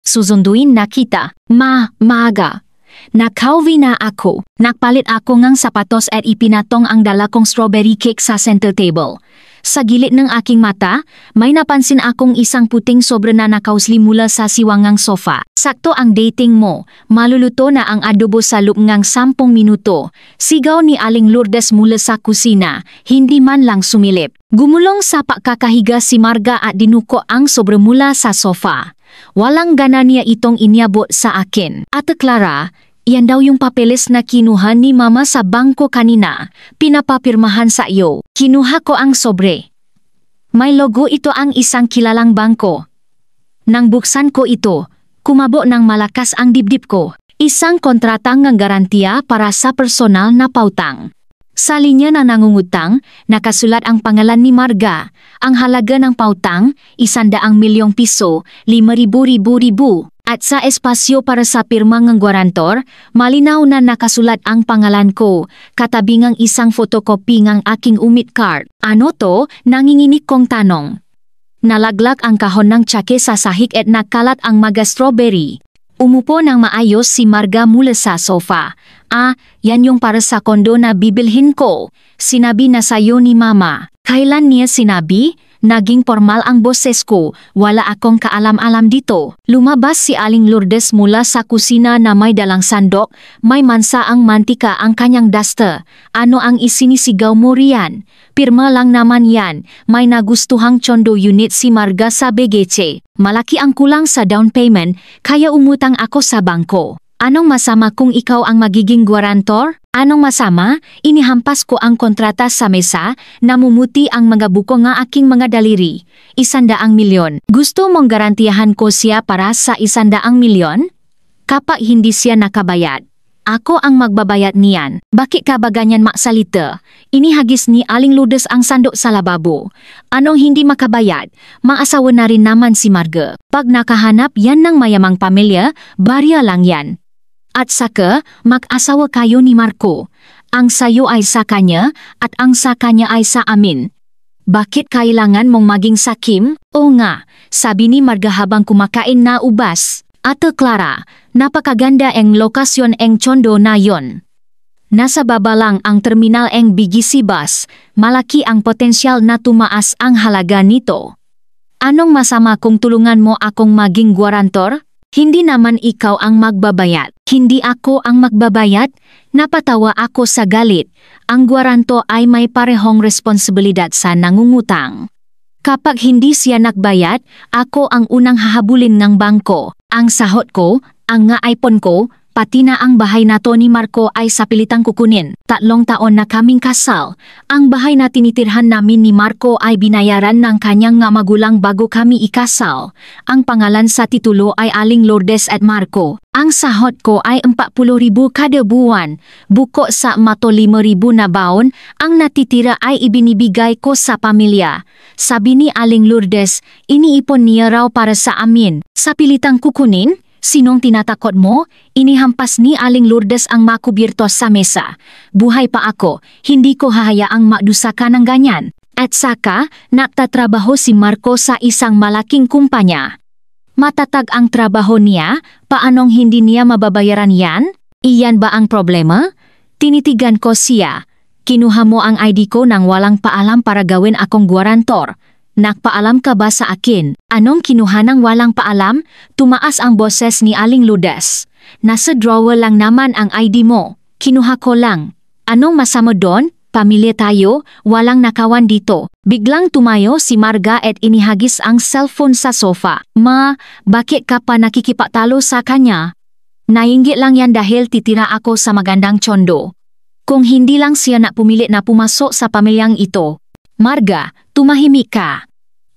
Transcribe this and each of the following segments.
Susunduin na kita. Maaga. Nakauwi na ako. Nakpalit ako ng sapatos at ipinatong ang dala kong strawberry cake sa center table. Sa gilid ng aking mata, may napansin akong isang puting sobra na nakausli mula sa siwangang sofa. Sakto ang dating mo. Maluluto na ang adobo sa loob ng 10 minuto. Sigaw ni Aling Lourdes mula sa kusina, hindi man lang sumilip. Gumulong sa pagkakahiga si Marga at dinuko ang sobra mula sa sofa. Walang gana niya itong inyabot sa akin. Ate Clara, yan daw yung papeles na kinuha ni Mama sa bangko kanina. Pinapapirmahan sa iyo. Kinuha ko ang sobre. May logo ito ang isang kilalang bangko. Nang buksan ko ito, kumabo ng malakas ang dibdib ko. Isang kontratang ng garantiya para sa personal na pautang. Sa linya na nangungutang, nakasulat ang pangalan ni Marga. Ang halaga ng pautang, 100 milyong piso, 5,000 At sa espasyo para sa pirma ng gwarantor, malinaw na nakasulat ang pangalan ko, katabi ng isang photocopy ng aking umit card. Ano to? Nanginginig kong tanong. Nalaglag ang kahon ng tsake sa sahig at nakalat ang mga strawberry. Umupo ng maayos si Marga mula sa sofa. Yan yung para sa kondo na bibilhin ko. Sinabi na sayo ni Mama. Kailan niya sinabi? Naging formal ang boses ko, wala akong kaalam-alam dito. Lumabas si Aling Lourdes mula sa kusina na may dalang sandok, may mansa ang mantika ang kanyang duster. Ano ang isinisigaw mo riyan? Pirma lang naman yan, may nagustuhang chondo unit si Marga sa BGC. Malaki ang kulang sa down payment, kaya umutang ako sa bangko. Anong masama kung ikaw ang magiging gwarantor? Anong masama? Inihampas ko ang kontrata sa mesa, namumuti ang mga buko ng aking mga daliri. 100 milyon. Gusto mong garantiyahan ko siya para sa 100 milyon? Kapag hindi siya nakabayad, ako ang magbabayad niyan. Bakit ka ba ganyan maksalita? Inihagis ni Aling Lourdes ang sandok sa lababo. Anong hindi makabayad? Maasawa na rin naman si Marga. Pag nakahanap yan ng mayamang pamilya, barya lang yan. At saka, mag-asawa kayo ni Marco. Ang sayo ay sa kanya, at ang sa kanya ay sa amin. Bakit kailangan mong maging sakim? O nga, sabi ni Marga habang kumakain na ubas. Ate Clara, napakaganda ang lokasyon ang chondo na yon. Nasa baba lang ang terminal ang BGC bus, malaki ang potensyal na tumaas ang halaga nito. Anong masama kung tulungan mo akong maging gwarantor? Hindi naman ikaw ang magbabayad. Hindi ako ang magbabayad? Napatawa ako sa galit. Ang gwaranto ay may parehong responsibilidad sa nangungutang. Kapag hindi siya nagbayad, ako ang unang hahabulin ng bangko. Ang sahod ko, ang nga iPhone ko, pati na ang bahay na to ni Marco ay sapilitang kukunin. 3 taon na kaming kasal. Ang bahay na tinitirhan namin ni Marco ay binayaran ng kanyang nga magulang bago kami ikasal. Ang pangalan sa titulo ay Aling Lourdes at Marco. Ang sahod ko ay 40,000 kada buwan. Buko sa 5,000 na baon, ang natitira ay ibinibigay ko sa pamilya. Sabi ni Aling Lourdes, iniipon niya raw para sa amin. Sapilitang kukunin? Sinong tinatakot mo? Inihampas ni Aling Lourdes ang makubierto sa mesa. Buhay pa ako, hindi ko hahayaang madusa ka ng ganyan. At saka, nagtatrabaho si Marco sa isang malaking kumpanya. Matatag ang trabaho niya, paanong hindi niya mababayaran yan? Iyan ba ang problema? Tinitigan ko siya. Kinuha mo ang ID ko nang walang paalam para gawin akong gwarantor. Nakpaalam ka ba sa akin? Anong kinuha ng walang paalam? Tumaas ang boses ni Aling Lourdes. Nasa drawer lang naman ang ID mo. Kinuha ko lang. Anong masama doon? Pamilya tayo, walang nakawan dito. Biglang tumayo si Marga at inihagis ang cellphone sa sofa. Ma, bakit ka pa nakikipatalo sa kanya? Nainggit lang yan dahil titira ako sa magandang chondo. Kung hindi lang siya na pumilit na pumasok sa pamilyang ito. Marga, tumahimik ka.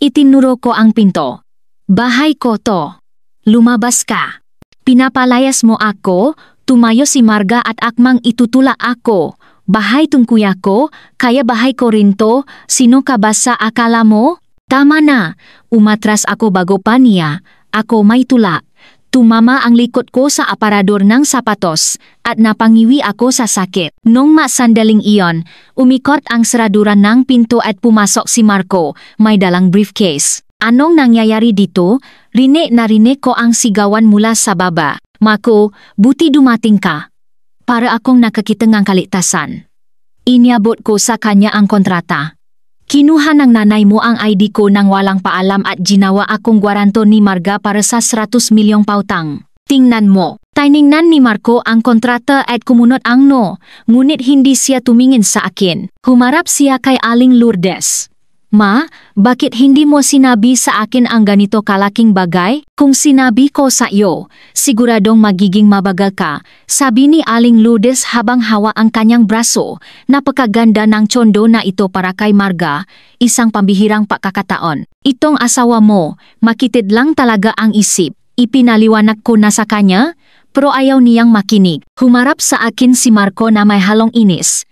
Itinuro ko ang pinto. Bahay ko to. Lumabas ka. Pinapalayas mo ako, tumayo si Marga at akmang itutula ako. Bahay tong kuya ko, kaya bahay ko rin to, sino ka ba sa akala mo? Tama na, umatras ako bago pa niya, ako may tula. Tumama ang likod ko sa aparador ng sapatos at napangiwi ako sa sakit. Nung masandaling iyon, umikot ang seraduran ng pinto at pumasok si Marco, may dalang briefcase. Anong nangyayari dito? Rinig ko ang sigawan mula sa baba. Mako, buti dumating ka. Para akong nakakita ng kaligtasan. Iniabot ko sa kanya ang kontrata. Kinuha ng nanay mo ang ID ko nang walang paalam at ginawa akong gwaranto ni Marga para sa 100 milyong pautang. Tingnan mo. Tiningnan ni Marco ang kontrata at kumunot ang no, ngunit hindi siya tumingin sa akin. Humarap siya kay Aling Lourdes. Ma, bakit hindi mo sinabi sa akin ang ganito kalaking bagay? Kung sinabi ko sa iyo, siguradong magiging mabagal ka, sabi ni Aling Lourdes habang hawa ang kanyang braso. Napakaganda ng tsondo na ito para kay Marga, isang pambihirang pagkakataon. Itong asawa mo, makitid lang talaga ang isip. Ipinaliwanag ko na sa kanya, pero ayaw niyang makinig. Humarap sa akin si Marco na may halong inis.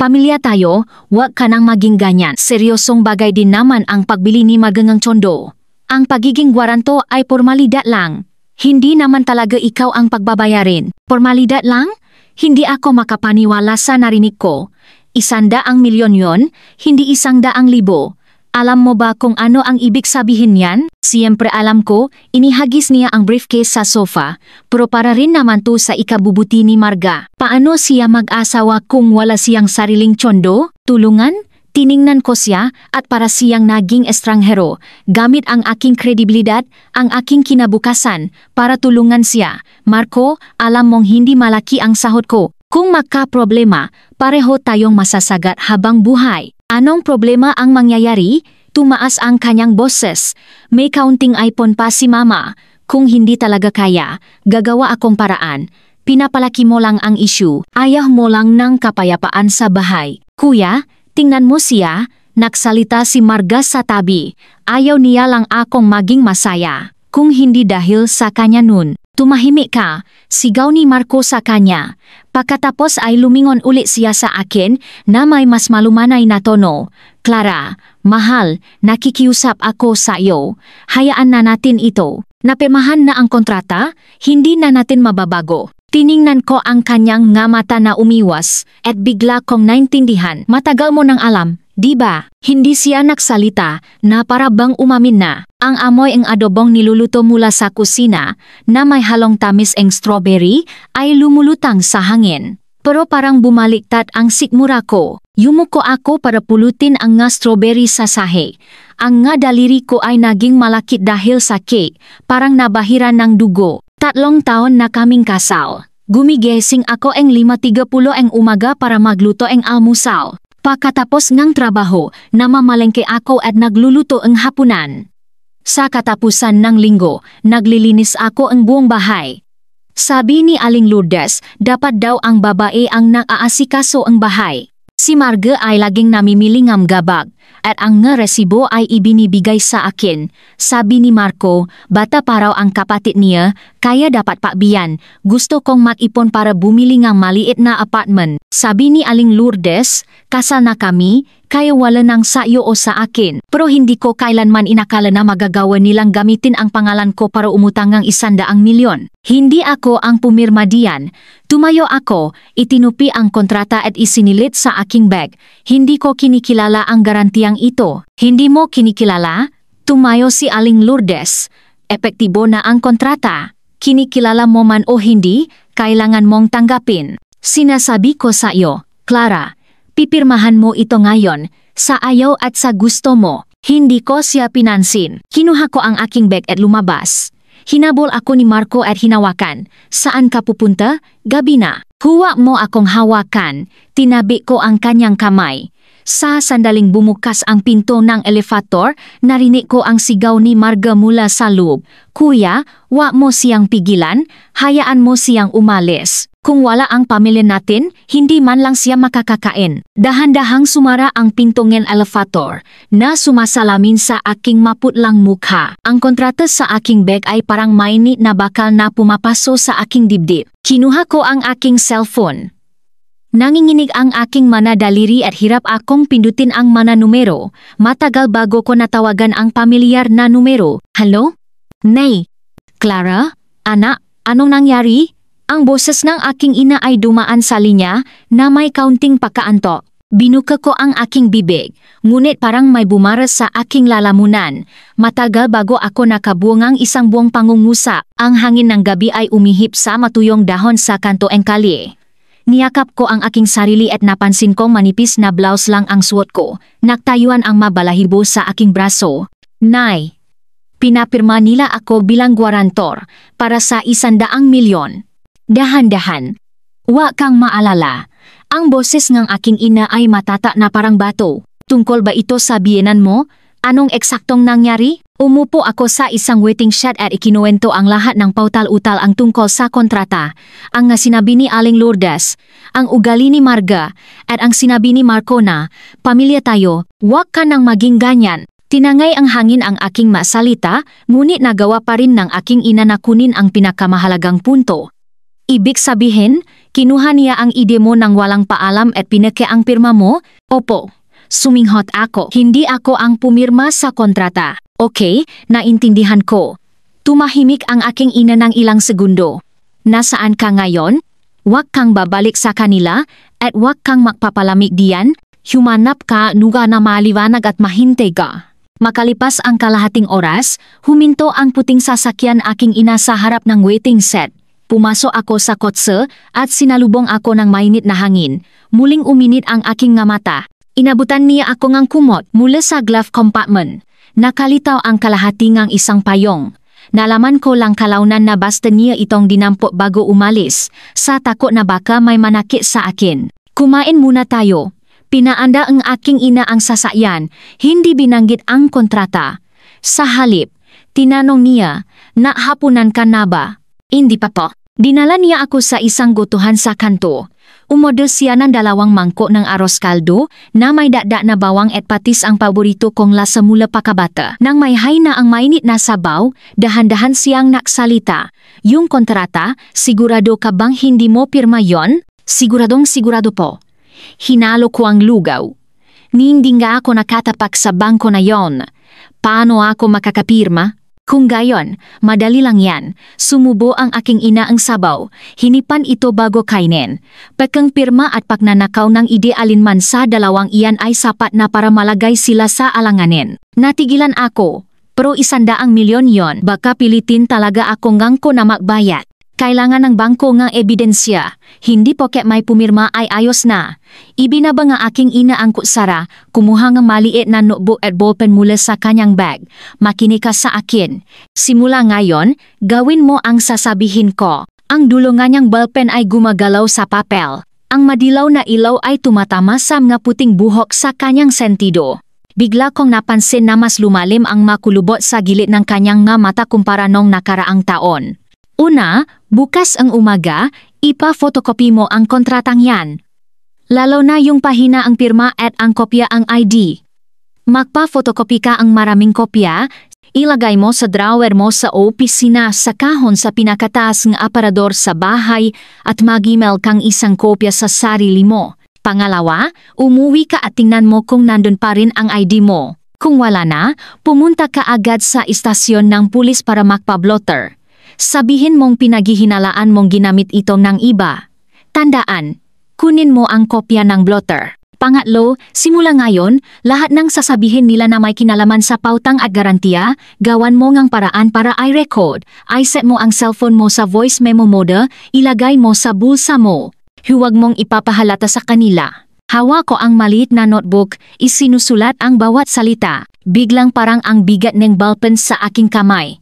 Pamilya tayo, wag ka nang maging ganyan. Seryosong bagay din naman ang pagbili ni Magangang Tsondo. Ang pagiging gwaranto ay formalidad lang. Hindi naman talaga ikaw ang pagbabayarin. Formalidad lang? Hindi ako makapaniwala sa narinig ko. 100 milyon yon, hindi 100,000. Alam mo ba kung ano ang ibig sabihin niyan? Siyempre alam ko, inihagis niya ang briefcase sa sofa, pero para rin naman to sa ikabubuti ni Marga. Paano siya mag-asawa kung wala siyang sariling tsondo? Tulungan? Tiningnan ko siya at para siyang naging estranghero. Gamit ang aking kredibilidad, ang aking kinabukasan, para tulungan siya. Marco, alam mong hindi malaki ang sahod ko. Kung magka-problema, pareho tayong masasagat habang buhay. Anong problema ang mangyayari? Tumaas ang kanyang boses. May counting iPhone pa si Mama. Kung hindi talaga kaya, gagawa akong paraan. Pinapalaki mo lang ang issue. Ayaw mo lang ng kapayapaan sa bahay. Kuya, tingnan mo siya. Nagsalita si Marga sa tabi. Ayaw niya lang akong maging masaya. Kung hindi dahil sa kanya nun. Tumahimik ka, sigaw ni Marco sa kanya. Pagkatapos ay lumingon ulit siya sa akin na may mas malumanay na tono. Clara, mahal, nakikiusap ako sa iyo. Hayaan na natin ito. Napirmahan na ang kontrata, hindi na natin mababago. Tiningnan ko ang kanyang nga mata na umiwas at bigla kong naintindihan. Matagal mo nang alam, di ba? Hindi siya nagsalita na para bang umamin na. Ang amoy ng adobong niluluto mula sa kusina na may halong tamis ng strawberry ay lumulutang sa hangin. Pero parang bumaliktad ang sikmura ko. Yumuko ako para pulutin ang nga strawberry sa sahe. Ang nga daliri ko ay naging malakit dahil sa cake, parang nabahiran ng dugo. 3 taon na kaming kasal. Gumigising ako ang 5:30 ang umaga para magluto ang almusal. Pagkatapos ng trabaho, namamalengke ako at nagluluto ang hapunan. Sa katapusan ng linggo, naglilinis ako ang buong bahay. Sabi ni Aling Lourdes, dapat daw ang babae ang naaasikaso ang bahay. Si Marga ay laging namimili ng gabag at ang nga resibo ay ibinibigay sa akin. Sabi ni Marco, bata pa raw ang kapatid niya, kaya dapat pakbiyan. Gusto kong mag-ipon para bumili ng maliit na apartment. Sabi ni Aling Lourdes, kasal na kami, kaya wala nang sayo o sa akin. Pero hindi ko kailanman inakala na magagawa nilang gamitin ang pangalan ko para umutang ng 100 milyon. Hindi ako ang pumirma diyan. Tumayo ako, itinupi ang kontrata at isinilit sa aking bag. Hindi ko kinikilala ang garantiyang ito. Hindi mo kinikilala? Tumayo si Aling Lourdes. Epektibo na ang kontrata. Kinikilala mo man o hindi, kailangan mong tanggapin. Sinasabi ko sa iyo, Clara, pipirmahan mo ito ngayon, sa ayaw at sa gusto mo. Hindi ko siya pinansin. Kinuha ko ang aking bag at lumabas. Hinabol ako ni Marco at hinawakan. Saan ka pupunta? Gabi na. Huwag mo akong hawakan. Tinabi ko ang kanyang kamay. Sa sandaling bumukas ang pinto ng elevator, narinig ko ang sigaw ni Marga mula sa loob. Kuya, wag mo siyang pigilan, hayaan mo siyang umalis. Kung wala ang pamilya natin, hindi man lang siya makakakain. Dahan-dahang sumara ang pinto ng elevator na sumasalamin sa aking maputlang mukha. Ang kontrata sa aking bag ay parang mainit na bakal na pumapaso sa aking dibdib. Kinuha ko ang aking cellphone. Nanginginig ang aking mana daliri at hirap akong pindutin ang mana numero. Matagal bago ko natawagan ang pamilyar na numero. Hello? Nay? Clara? Anak? Anong nangyari? Ang boses ng aking ina ay dumaan sa linya na may kaunting pagkaantok. Binuka ko ang aking bibig, ngunit parang may bumaras sa aking lalamunan. Matagal bago ako nakabuang ang isang buong pangungusa, ang hangin ng gabi ay umihip sa matuyong dahon sa kanto ng kalye. Niyakap ko ang aking sarili at napansin kong manipis na blouse lang ang suot ko. Naktayuan ang mabalahibo sa aking braso. Nay, pinapirma nila ako bilang gwarantor para sa 100 milyon. Dahan-dahan. Wa kang maalala. Ang boses ng aking ina ay matata na parang bato. Tungkol ba ito sa biyenan mo? Anong eksaktong nangyari? Umupo ako sa isang waiting shed at ikinuwento ang lahat ng pautal-utal ang tungkol sa kontrata. Ang nga sinabi ni Aling Lourdes, ang ugali ni Marga, at ang sinabi ni Marco na, pamilya tayo, wag ka nang maging ganyan. Tinangay ang hangin ang aking masalita, ngunit nagawa pa rin ng aking ina na kunin ang pinakamahalagang punto. Ibig sabihin, kinuha niya ang ide mo nang walang paalam at pinake ang pirma mo? Opo. Suminghot ako. Hindi ako ang pumirma sa kontrata. Okay, naintindihan ko. Tumahimik ang aking ina ng ilang segundo. Nasaan ka ngayon? Huwag kang babalik sa kanila at huwag kang magpapalamig diyan. Humanap ka nuga na maliwanag at mahintay ka. Makalipas ang kalahating oras, huminto ang puting sasakyan aking ina sa harap ng waiting set. Pumasok ako sa kotse at sinalubong ako ng mainit na hangin. Muling uminit ang aking nga mata. Inabutan niya ako ngang kumot mula sa glove compartment. Nakalitaw ang kalahati ngang isang payong. Nalaman ko lang kalaunan na basta niya itong dinampot bago umalis, sa takot na baka may manakit sa akin. Kumain muna tayo. Pinaanda ang aking ina ang sasakyan, hindi binanggit ang kontrata. Sa halip, tinanong niya, "Nahapunan ka na ba?" Hindi pa po. Dinala niya ako sa isang gotuhan sa kanto. Umorder siya ng 2 mangkok ng aros kaldo na may dada na bawang at patis ang paborito kong lasa mula pakabata. Nang may hay na ang mainit na sabaw, dahan-dahan siyang naksalita. Yung kontrata, sigurado ka bang hindi mo pirma yon? Siguradong sigurado po. Hinalo ko ang lugaw. Hindi nga ako nakatapak sa bangko na yon. Paano ako makakapirma? Kung gayon, madali lang yan. Sumubo ang aking ina ang sabaw. Hinipan ito bago kainin. Pagkang pirma at pagnanakaw ng ide alinman sa dalawang iyan ay sapat na para malagay sila sa alanganin. Natigilan ako. Pero 100 milyon yon. Baka pilitin talaga ako ngangko na magbayad. Kailangan ng bangko ng ebidensya. Hindi poket may pumirma ay ayos na. Ibinaba nga aking ina ang kutsara, kumuha ng maliit na notebook at ballpen mula sa kanyang bag. Makinig ka sa akin. Simula ngayon, gawin mo ang sasabihin ko. Ang dulo nga niyang ballpen ay gumagalaw sa papel. Ang madilaw na ilaw ay tumatama sa mga puting buhok sa kanyang sentido. Bigla kong napansin na mas lumalim ang makulubot sa gilid ng kanyang nga mata kumpara nung nakaraang taon. Una, bukas ang umaga, ipa-photocopy mo ang kontratang yan. Lalo na yung pahina ang pirma at ang kopya ang ID. Magpa-photocopy ka ang maraming kopya, ilagay mo sa drawer mo sa opisina sa kahon sa pinakataas ng aparador sa bahay at mag-email kang isang kopya sa sarili mo. Pangalawa, umuwi ka at tingnan mo kung nandun pa rin ang ID mo. Kung wala na, pumunta ka agad sa istasyon ng pulis para magpa-blotter. Sabihin mong pinaghihinalaan mong ginamit ito ng iba. Tandaan, kunin mo ang kopya ng blotter. Pangatlo, simula ngayon, lahat ng sasabihin nila na may kinalaman sa pautang at garantiya, gawan mo ngang paraan para i-record. I-set mo ang cellphone mo sa voice memo mode, ilagay mo sa bulsa mo. Huwag mong ipapahalata sa kanila. Hawa ko ang maliit na notebook, isinusulat ang bawat salita. Biglang parang ang bigat ng ballpen sa aking kamay.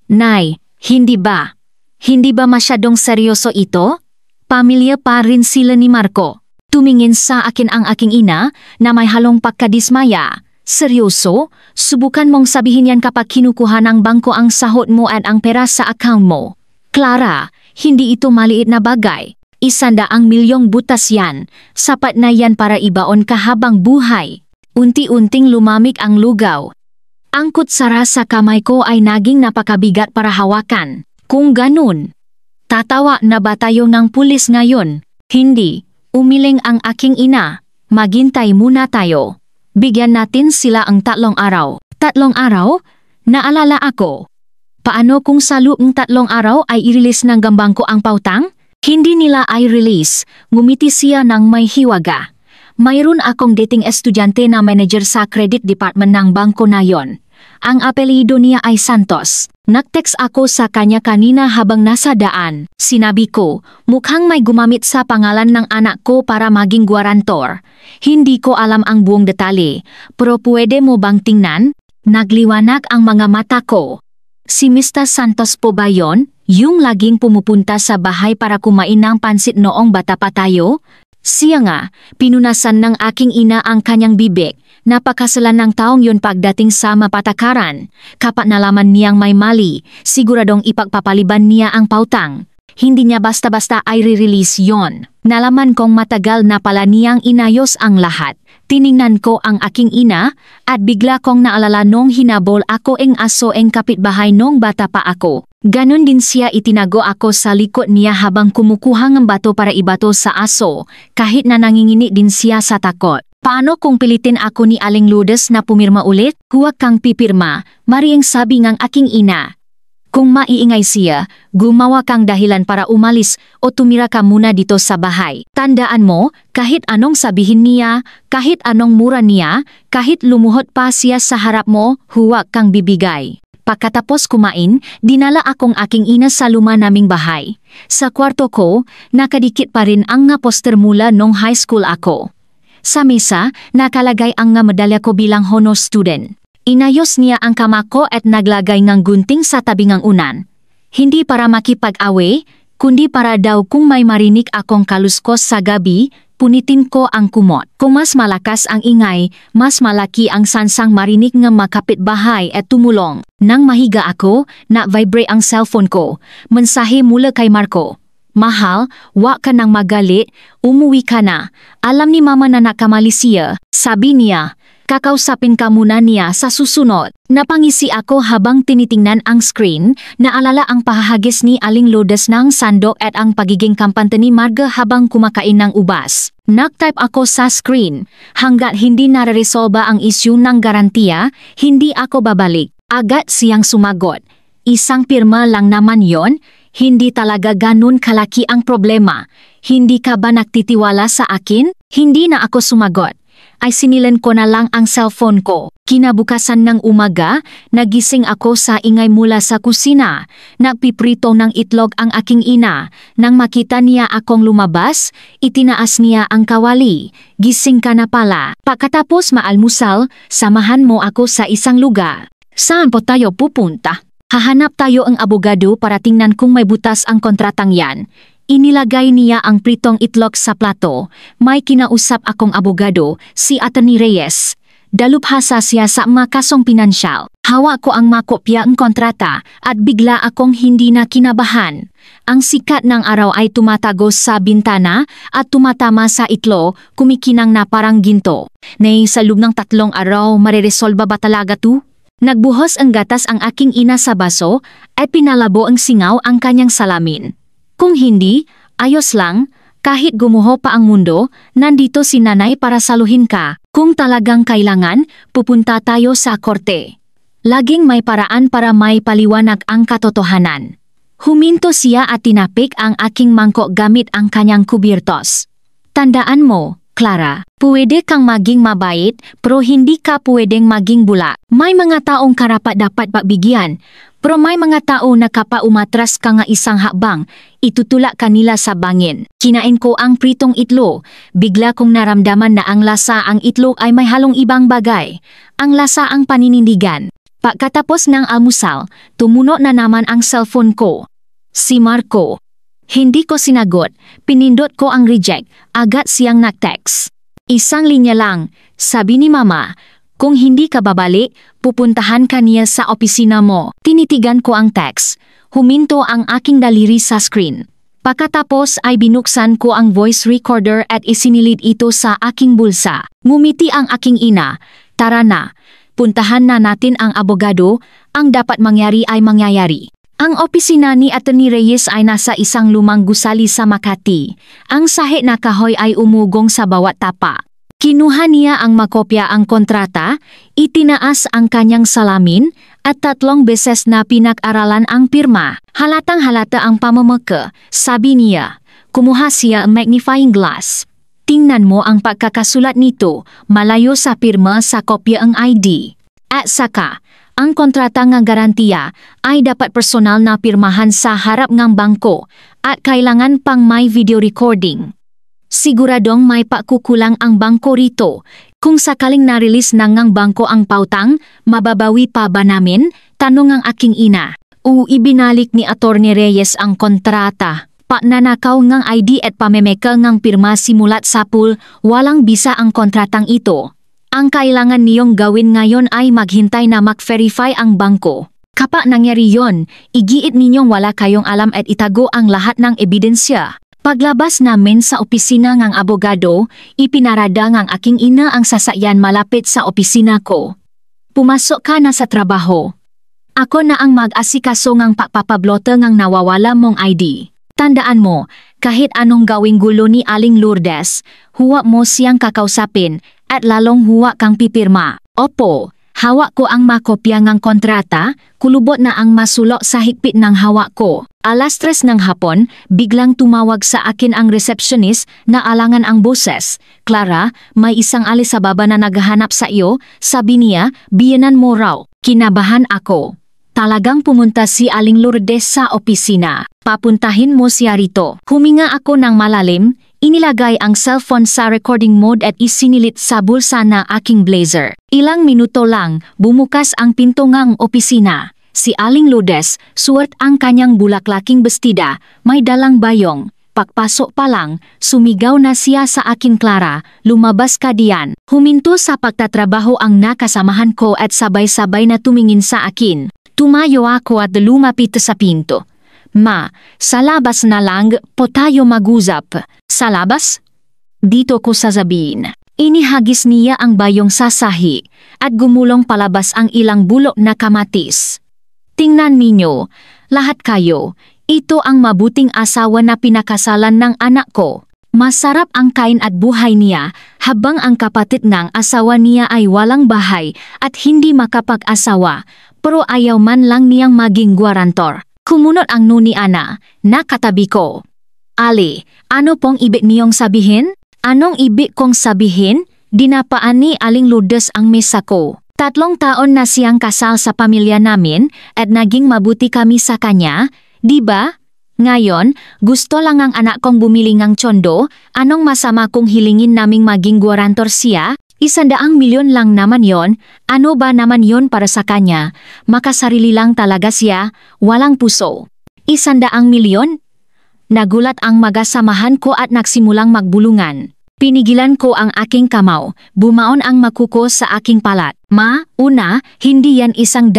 Nay, hindi ba? Hindi ba masyadong seryoso ito? Pamilya pa rin sila ni Marco. Tumingin sa akin ang aking ina na may halong pagkadismaya. Seryoso? Subukan mong sabihin yan kapag kinukuha ng bangko ang sahod mo at ang pera sa account mo. Clara, hindi ito maliit na bagay. 100 milyong butas yan. Sapat na yan para ibaon ka habang buhay. Unti-unting lumamig ang lugaw. Ang kutsara sa kamay ko ay naging napakabigat para hawakan. Kung ganun, tatawa na ba tayo ng pulis ngayon? Hindi. Umiling ang aking ina. Maghintay muna tayo. Bigyan natin sila ang 3 araw. 3 araw? Naalala ako. Paano kung sa loob ng 3 araw ay i-release ng gambang ko ang pautang? Hindi nila i-release. Ngumiti siya ng may hiwaga. mayroon akong dating estudyante na manager sa credit department ng bangko na yon. Ang apelyido niya ay Santos. Nag-text ako sa kanya kanina habang nasa daan. Sinabi ko, mukhang may gumamit sa pangalan ng anak ko para maging guarantor. Hindi ko alam ang buong detalye, pero pwede mo bang tingnan? Nagliwanag ang mga mata ko. Si Mr. Santos po ba yon? Yung laging pumupunta sa bahay para kumain ng pansit noong bata pa tayo? Siya nga, pinunasan ng aking ina ang kanyang bibig. Napakasalan ng taong yun pagdating sa mapatakaran. Kapag nalaman niyang may mali, siguradong ipagpapaliban niya ang pautang. Hindi niya basta-basta ay re-release yon. Nalaman kong matagal na pala niyang inayos ang lahat. Tiningnan ko ang aking ina at bigla kong naalala nung hinabol ako ang aso ang kapitbahay nung bata pa ako. Ganon din siya itinago ako sa likod niya habang kumukuha ng bato para ibato sa aso kahit na nangingini din siya sa takot. Paano kung pilitin ako ni Aling Lourdes na pumirma ulit? Huwag kang pipirma, Mariang sabi ng aking ina. Kung maiingay siya, gumawa kang dahilan para umalis o tumira ka muna dito sa bahay. Tandaan mo, kahit anong sabihin niya, kahit anong mura niya, kahit lumuhod pa siya sa harap mo, huwag kang bibigay. Pagkatapos kumain, dinala akong aking ina sa luma naming bahay. Sa kwarto ko, nakadikit pa rin ang nga poster mula nung high school ako. Sa mesa, nakalagay ang nga medalya ko bilang honor student. Inayos niya ang kama ko at naglagay ng gunting sa tabi ng unan. Hindi para makipag-away, kundi para daw kung may marinig akong kaluskos sa gabi, punitin ko ang kumot. Kung mas malakas ang ingay, mas malaki ang sansang marinig ng makapitbahay at tumulong. Nang mahiga ako, na-vibrate ang cellphone ko. Mensahe mula kay Marco. Mahal, wag ka nang magalit, umuwi ka na. Alam ni mama na nakamali siya, sabi niya. Kakausapin ka muna niya sa susunod. Napangisi ako habang tinitingnan ang screen, naalala ang pahahagis ni Aling Lourdes ng sandok at ang pagiging kampante ni Marga habang kumakain ng ubas. Nag-type ako sa screen. Hanggat hindi nare-resolba ang isyu ng garantiya, hindi ako babalik. Agad siyang sumagot. Isang pirma lang naman yon. Hindi talaga ganun kalaki ang problema. Hindi ka ba nagtitiwala sa akin? Hindi na ako sumagot. Ay sinilan ko na lang ang cellphone ko. Kinabukasan ng umaga, nagising ako sa ingay mula sa kusina. Nagpiprito ng itlog ang aking ina. Nang makita niya akong lumabas, itinaas niya ang kawali. Gising ka na pala. Pagkatapos maalmusal, samahan mo ako sa isang lugar. Saan po tayo pupunta? Hahanap tayo ang abogado para tingnan kung may butas ang kontratang yan. Inilagay niya ang pritong itlog sa plato. May kinausap akong abogado, si Atty. Reyes. Dalubhasa siya sa mga kasong pinansyal. Hawak ko ang makopya ang kontrata at bigla akong hindi na kinabahan. Ang sikat ng araw ay tumatagos sa bintana at tumatama sa itlo, kumikinang na parang ginto. Nay, sa loob ng 3 araw, mareresolba ba talaga to? Nagbuhos ang gatas ang aking ina sa baso at pinalabo ang singaw ang kanyang salamin. Kung hindi, ayos lang, kahit gumuho pa ang mundo, nandito si nanay para saluhin ka. Kung talagang kailangan, pupunta tayo sa korte. Laging may paraan para may paliwanag ang katotohanan. Huminto siya at tinapik ang aking mangkok gamit ang kanyang kubirtos. Tandaan mo, Clara, pwede kang maging mabait, pero hindi ka pwedeng maging bula. May mga taong karapat dapat pagbigyan, pero may mga tao na kapaumatras ka nga isang hakbang, itutulak kanila sa bangin. Kinain ko ang pritong itlog, bigla kong naramdaman na ang lasa ang itlog ay may halong ibang bagay. Ang lasa ang paninindigan. Pagkatapos ng almusal, tumuno na naman ang cellphone ko. Si Marco. Hindi ko sinagot, pinindot ko ang reject, agad siyang nag-text. Isang linya lang, sabi ni mama, kung hindi ka babalik, pupuntahan ka niya sa opisina mo. Tinitigan ko ang text, huminto ang aking daliri sa screen. Pagkatapos ay binuksan ko ang voice recorder at isinilid ito sa aking bulsa. Ngumiti ang aking ina, tara na, puntahan na natin ang abogado, ang dapat mangyari ay mangyayari. Ang opisina ni Atty. Reyes ay nasa isang lumang gusali sa Makati. Ang sahe na kahoy ay umugong sa bawat tapa. Kinuha niya ang makopya ang kontrata, itinaas ang kanyang salamin, at 3 beses na pinag-aralan ang pirma. Halatang halata ang pamamaka, sabi niya. Kumuha siya ang magnifying glass. Tingnan mo ang pagkakasulat nito, malayo sa pirma sa kopya ang ID. At saka, ang kontrata ng garantiya ay dapat personal na pirmahan sa harap ng bangko at kailangan pang may video recording. Siguradong may pakukulang ang bangko rito. Kung sakaling na-release ng bangko ang pautang, mababawi pa ba namin? Tanong ang aking ina. Ibinalik ni Atty. Reyes ang kontrata. Nanakaw ngang ID at pamemeka ngang pirma simulat sa pool, walang bisa ang kontratang ito. Ang kailangan niyong gawin ngayon ay maghintay na mag-verify ang bangko. Kapag nangyari yon, igiit ninyong wala kayong alam at itago ang lahat ng ebidensya. Paglabas namin sa opisina ng abogado, ipinarada ng aking ina ang sasakyan malapit sa opisina ko. Pumasok ka na sa trabaho. Ako na ang mag-asikaso ng pagpapablota ng nawawala mong ID. Tandaan mo, kahit anong gawing gulo ni Aling Lourdes, huwag mo siyang kakausapin at lalong huwag kang pipirma. Opo, hawak ko ang makopya ng kontrata, kulubot na ang masulok sa higpit ng hawak ko. 3:00 ng hapon, biglang tumawag sa akin ang receptionist na alangan ang boses. Clara, may isang alis sa baba na naghahanap sa iyo, sabi niya, biyenan mo raw. Kinabahan ako. Talagang pumunta si Aling Lourdes sa opisina. Papuntahin mo siya rito. Huminga ako ng malalim, inilagay ang cellphone sa recording mode at isinilit sa bulsa na aking blazer. Ilang minuto lang, bumukas ang pinto ng opisina. Si Aling Lourdes, suot ang kanyang bulaklaking bestida, may dalang bayong. Pagpasok pa lang, sumigaw na siya sa akin, Clara, lumabas ka diyan. Huminto sa pagtatrabaho ang nakasamahan ko at sabay-sabay na tumingin sa akin. Tumayo ako at lumapit sa pinto. Ma, sa labas na lang po tayo mag-usap. Sa labas? Dito ko sasabihin. Inihagis niya ang bayong sasahi at gumulong palabas ang ilang bulok na kamatis. Tingnan ninyo, lahat kayo, ito ang mabuting asawa na pinakasalan ng anak ko. Masarap ang kain at buhay niya habang ang kapatid ng asawa niya ay walang bahay at hindi makapag-asawa, pero ayaw man lang niyang maging guarantor. Kumunot ang nuni ana, nakatabi ko. Ali, ano pong ibig niyong sabihin? Anong ibig kong sabihin? Dinapaan ni Aling Lourdes ang mesa ko. 3 taon na siyang kasal sa pamilya namin at naging mabuti kami sa kanya, di ba? Ngayon, gusto lang ang anak kong bumili ng tsondo, anong masama kung hilingin naming maging guarantor siya? 100 milyon lang naman yon, ano ba naman yon para sa kanya? Makasarili lang talaga siya, walang puso. 100 milyon? Nagulat ang magasamahan ko at nagsimulang magbulungan. Pinigilan ko ang aking kamao, bumaon ang makuko sa aking palat. Ma, una, hindi yan 100,000,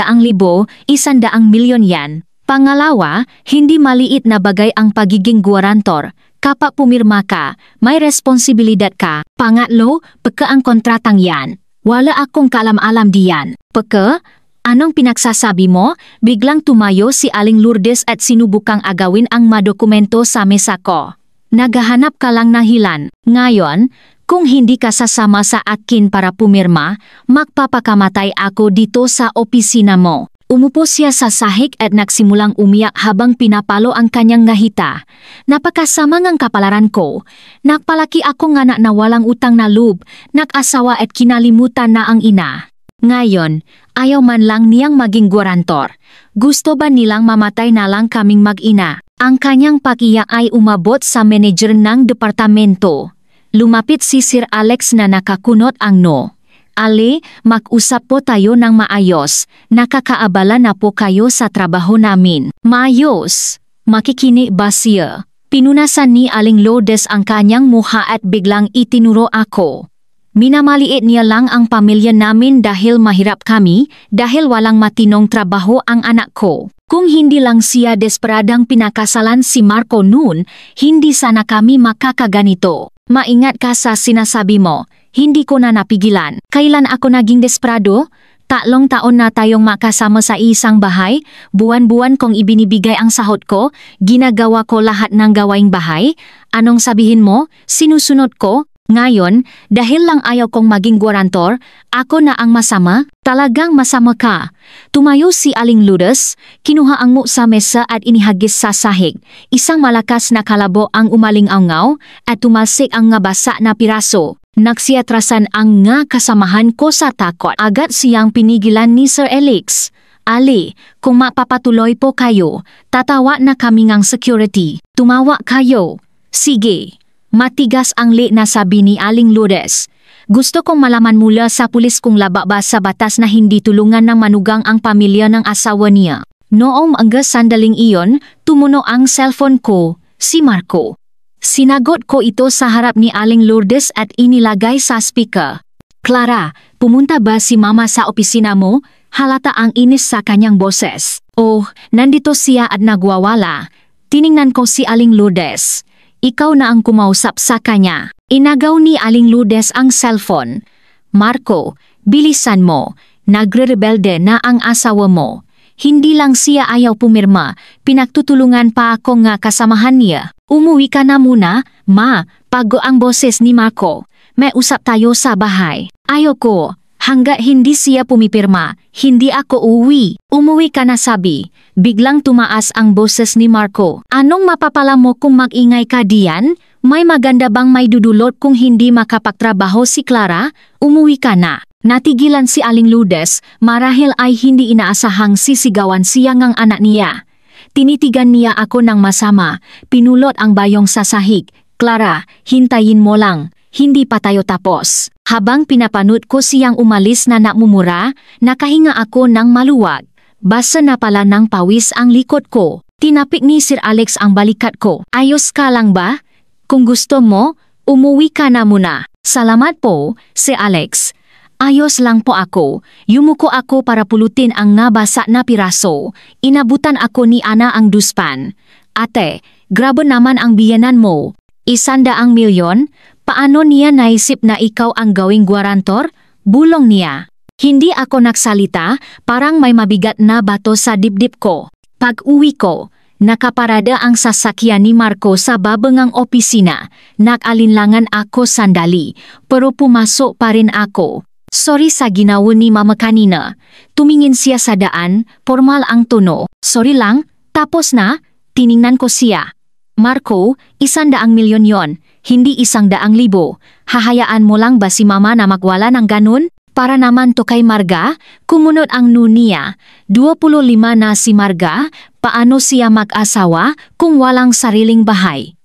100 milyon yan. Pangalawa, hindi maliit na bagay ang pagiging guarantor. Kapag pumirma ka, may responsibilidad ka. Pangatlo, pagka ang kontratang yan. Wala akong kaalam-alam diyan. Pagka, anong pinagsasabi mo? Biglang tumayo si Aling Lourdes at sinubukang agawin ang madokumento sa mesa ko. Naghahanap ka lang ng hilan. Ngayon, kung hindi ka sasama sa akin para pumirma, magpapakamatay ako dito sa opisina mo. Umupo siya sa sahig at nagsimulang umiyak habang pinapalo ang kanyang ngahita. Napakasama ngang kapalaran ko. Nagpalaki akong anak na walang utang na loob, nag-asawa at kinalimutan na ang ina. Ngayon, ayaw man lang niyang maging guarantor. Gusto ba nilang mamatay na lang kaming mag-ina? Ang kanyang pag-iyak ay umabot sa manager ng departamento. Lumapit si Sir Alex na nakakunot ang no. Ali, mag-usap po tayo ng maayos. Nakakaabala na po kayo sa trabaho namin. Maayos. Makikinig ba siya? Pinunasan ni Aling Lourdes ang kanyang mukha at biglang itinuro ako. Minamaliit niya lang ang pamilya namin dahil mahirap kami, dahil walang matinong trabaho ang anak ko. Kung hindi lang siya desperadang pinakasalan si Marco noon, hindi sana kami makakaganito. Maingat ka sa sinasabi mo. Hindi ko na napigilan. Kailan ako naging desperado? 3 taon na tayong makasama sa isang bahay, buwan-buwan kong ibinibigay ang sahod ko, ginagawa ko lahat ng gawaing bahay. Anong sabihin mo? Sinusunod ko? Ngayon, dahil lang ayaw kong maging guarantor, ako na ang masama, talagang masama ka. Tumayo si Aling Lourdes, kinuha ang mo sa mesa at inihagis sa sahig. Isang malakas na kalabo ang umaling-angaw at tumalsik ang nga basa na piraso. Nagsiatrasan ang nga kasamahan ko sa takot. Agad siyang pinigilan ni Sir Alex. Ali, kung mapapatuloy po kayo, tatawa na kami ngang security. Tumawa kayo. Sige. Matigas ang na sabi ni Aling Lourdes. Gusto kong malaman mula sa pulis kung laba ba sa batas na hindi tulungan ng manugang ang pamilya ng asawa niya. Noong hanggang sandaling iyon, tumuno ang cellphone ko, si Marco. Sinagot ko ito sa harap ni Aling Lourdes at inilagay sa speaker. Clara, pumunta ba si Mama sa opisina mo? Halata ang inis sa kanyang boses. Oh, nandito siya at nagwawala. Tiningnan ko si Aling Lourdes. Ikaw na ang kumausap sa kanya. Inagaw ni Aling Lourdes ang cellphone. Marco, bilisan mo. Nagre-rebelde na ang asawa mo. Hindi lang siya ayaw pumirma, pinagtutulungan pa ako nga kasamahan niya. Umuwi ka na muna, ma, pago ang boses ni Marco. May usap tayo sa bahay. Ayoko. Hanggat hindi siya pumipirma, hindi ako uwi. Umuwi ka na sabi. Biglang tumaas ang boses ni Marco. Anong mapapala mo kung mag-ingay ka diyan? May maganda bang may dudulot kung hindi makapagtrabaho si Clara? Umuwi ka na. Natigilan si Aling Lourdes, marahil ay hindi inaasahang sisigawan siya ngang anak niya. Tinitigan niya ako ng masama, pinulot ang bayong sa sahig. Clara, hintayin mo lang. Hindi pa tayo tapos. Habang pinapanood ko siyang umalis na namumura, nakahinga ako ng maluwag. Basa na pala ng pawis ang likod ko. Tinapik ni Sir Alex ang balikat ko. Ayos ka lang ba? Kung gusto mo, umuwi ka na muna. Salamat po, Sir Alex. Ayos lang po ako. Yumuko ako para pulutin ang nabasa na piraso. Inabutan ako ni Ana ang duspan. Ate, grabe naman ang biyanan mo. 100,000,000? Paano niya naisip na ikaw ang gawing guarantor? Bulong niya. Hindi ako nagsalita, parang may mabigat na bato sa dibdib ko. Pag-uwi ko, nakaparada ang sasakyan ni Marco sa babangang opisina. Nag-alinlangan ako sandali, pero pumasok pa rin ako. Sorry sa ginawa ni Mama kanina. Tumingin siya sa daan, formal ang tono. Sorry lang, tapos na, tiningnan ko siya. Marco, 100,000,000 yon, hindi 100,000. Hahayaan mo lang ba si Mama na magwala ng ganun? Para naman to kay Marga, kumunot ang niya. 25 na si Marga, paano siya mag-asawa kung walang sariling bahay?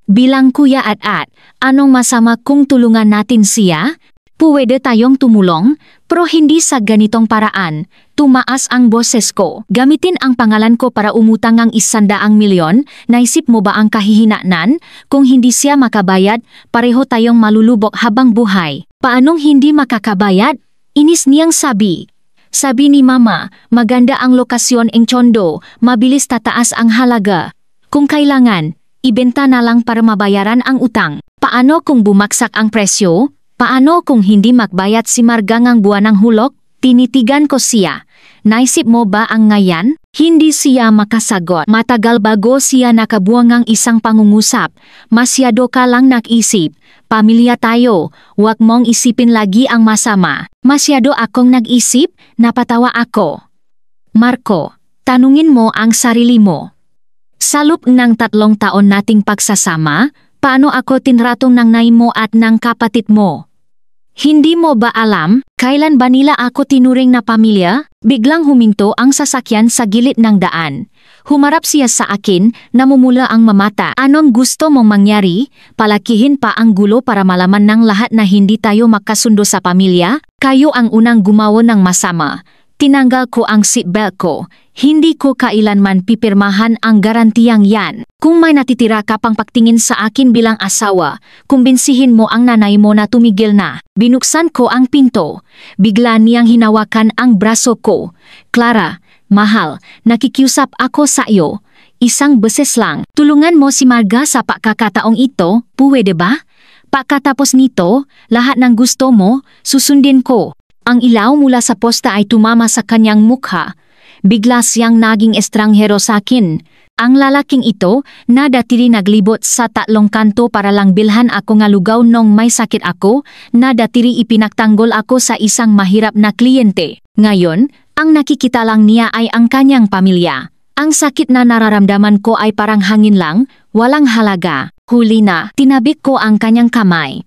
Bilang kuya at anong masama kung tulungan natin siya? Pwede tayong tumulong, pero hindi sa ganitong paraan. Tumaas ang boses ko. Gamitin ang pangalan ko para umutang ng 100,000,000. Naisip mo ba ang kahihinatnan? Kung hindi siya makabayad, pareho tayong malulubok habang buhay. Paanong hindi makakabayad? Inis niyang sabi. Sabi ni Mama, maganda ang lokasyon ng Tondo, mabilis tataas ang halaga. Kung kailangan, ibenta na lang para mabayaran ang utang. Paano kung bumagsak ang presyo? Paano kung hindi magbayad si Marga ngang buwan ng hulog? Tinitigan ko siya. Naisip mo ba ang ngayon? Hindi siya makasagot. Matagal bago siya nakabuang ng isang pangungusap. Masyado ka lang nag-isip. Pamilya tayo, huwag mong isipin lagi ang masama. Masyado akong nag-isip, napatawa ako. Marco, tanungin mo ang sarili mo. Sa loob ng 3 taon nating pagsasama, paano ako tinratong ng nay mo at ng kapatid mo? Hindi mo ba alam, kailan ba nila ako tinuring na pamilya? Biglang huminto ang sasakyan sa gilid ng daan. Humarap siya sa akin, namumula ang mamata. Anong gusto mong mangyari? Palakihin pa ang gulo para malaman ng lahat na hindi tayo makasundo sa pamilya? Kayo ang unang gumawa ng masama. Tinanggal ko ang seatbelt ko. Hindi ko kailanman pipirmahan ang garantiyang yan. Kung may natitira ka pang pagtingin sa akin bilang asawa, kumbinsihin mo ang nanay mo na tumigil na. Binuksan ko ang pinto. Bigla niyang hinawakan ang braso ko. Clara, mahal, nakikiusap ako sa iyo. Isang beses lang. Tulungan mo si Marga sa pagkakataong ito, pwede ba? Pagkatapos nito, lahat ng gusto mo, susundin ko. Ang ilaw mula sa posta ay tumama sa kanyang mukha. Bigla siyang naging estranghero sa akin. Ang lalaking ito na dati naglibot sa tatlong kanto para lang bilhan ako nga lugaw nung may sakit ako, na dati ipinagtanggol ako sa isang mahirap na kliyente. Ngayon, ang nakikita lang niya ay ang kanyang pamilya. Ang sakit na nararamdaman ko ay parang hangin lang, walang halaga. Huli na, tinabik ko ang kanyang kamay.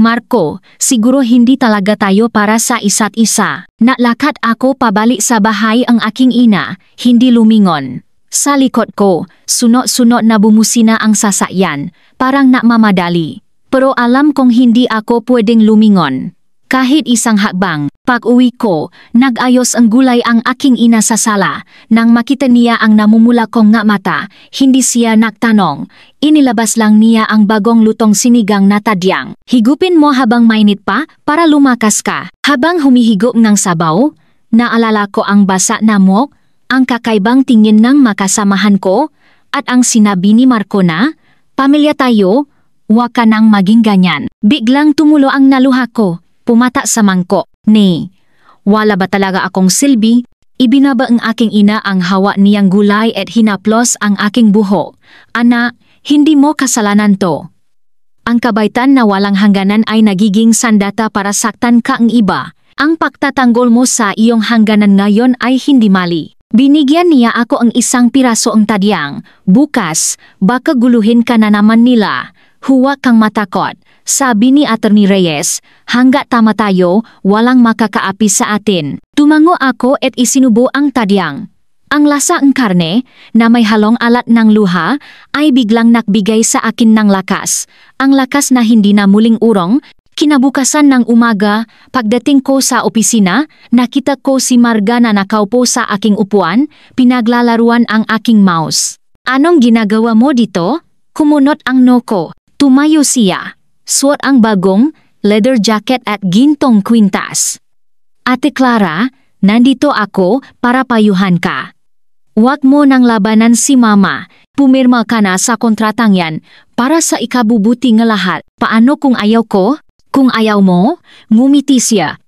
Marco, siguro hindi talaga tayo para sa isa't isa. Naglakad ako pabalik sa bahay ang aking ina, hindi lumingon. Sa likod ko, sunod-sunod na bumusina ang sasakyan, parang nakmamadali. Pero alam kong hindi ako pwedeng lumingon. Kahit isang hakbang, pag-uwi ko, nag-ayos ang gulay ang aking ina sa sala. Nang makita niya ang namumula kong nga mata, hindi siya nagtanong. Inilabas lang niya ang bagong lutong sinigang na tadyang. Higupin mo habang mainit pa para lumakas ka. Habang humihigop ng sabaw, naalala ko ang basa na mok, ang kakaibang tingin ng makasamahan ko, at ang sinabi ni Marco na, "Pamilya tayo, huwag ka nang maging ganyan." Biglang tumulo ang naluha ko. Pumata sa mangkok. "Ni, wala ba talaga akong silbi?" Ibinaba ang aking ina ang hawa niyang gulay at hinaplos ang aking buhok. "Anak, hindi mo kasalanan to. Ang kabaitan na walang hangganan ay nagiging sandata para saktan ka ang iba. Ang pagtatanggol mo sa iyong hangganan ngayon ay hindi mali." Binigyan niya ako ang isang piraso ang tadyang. "Bukas, baka guluhin ka na naman nila. Huwag kang matakot," sabi ni Attorney Reyes. "Hanggat tama tayo, walang makakaapi sa atin." Tumango ako at isinubo ang tadyang. Ang lasa ng karne, na may halong alat ng luha, ay biglang nagbigay sa akin ng lakas. Ang lakas na hindi na muling urong. Kinabukasan ng umaga, pagdating ko sa opisina, nakita ko si Marga na nakaupo sa aking upuan, pinaglalaruan ang aking mouse. "Anong ginagawa mo dito?" Kumunot ang noo ko. Tumayo siya. Suot ang bagong, leather jacket at gintong kwintas. "Ate Clara, nandito ako para payuhan ka. Huwag mo nang labanan si Mama. Pumirma ka na sa kontratang yan para sa ikabubuti ng lahat. Paano kung ayaw ko?" "Kung ayaw mo," ngumiti siya.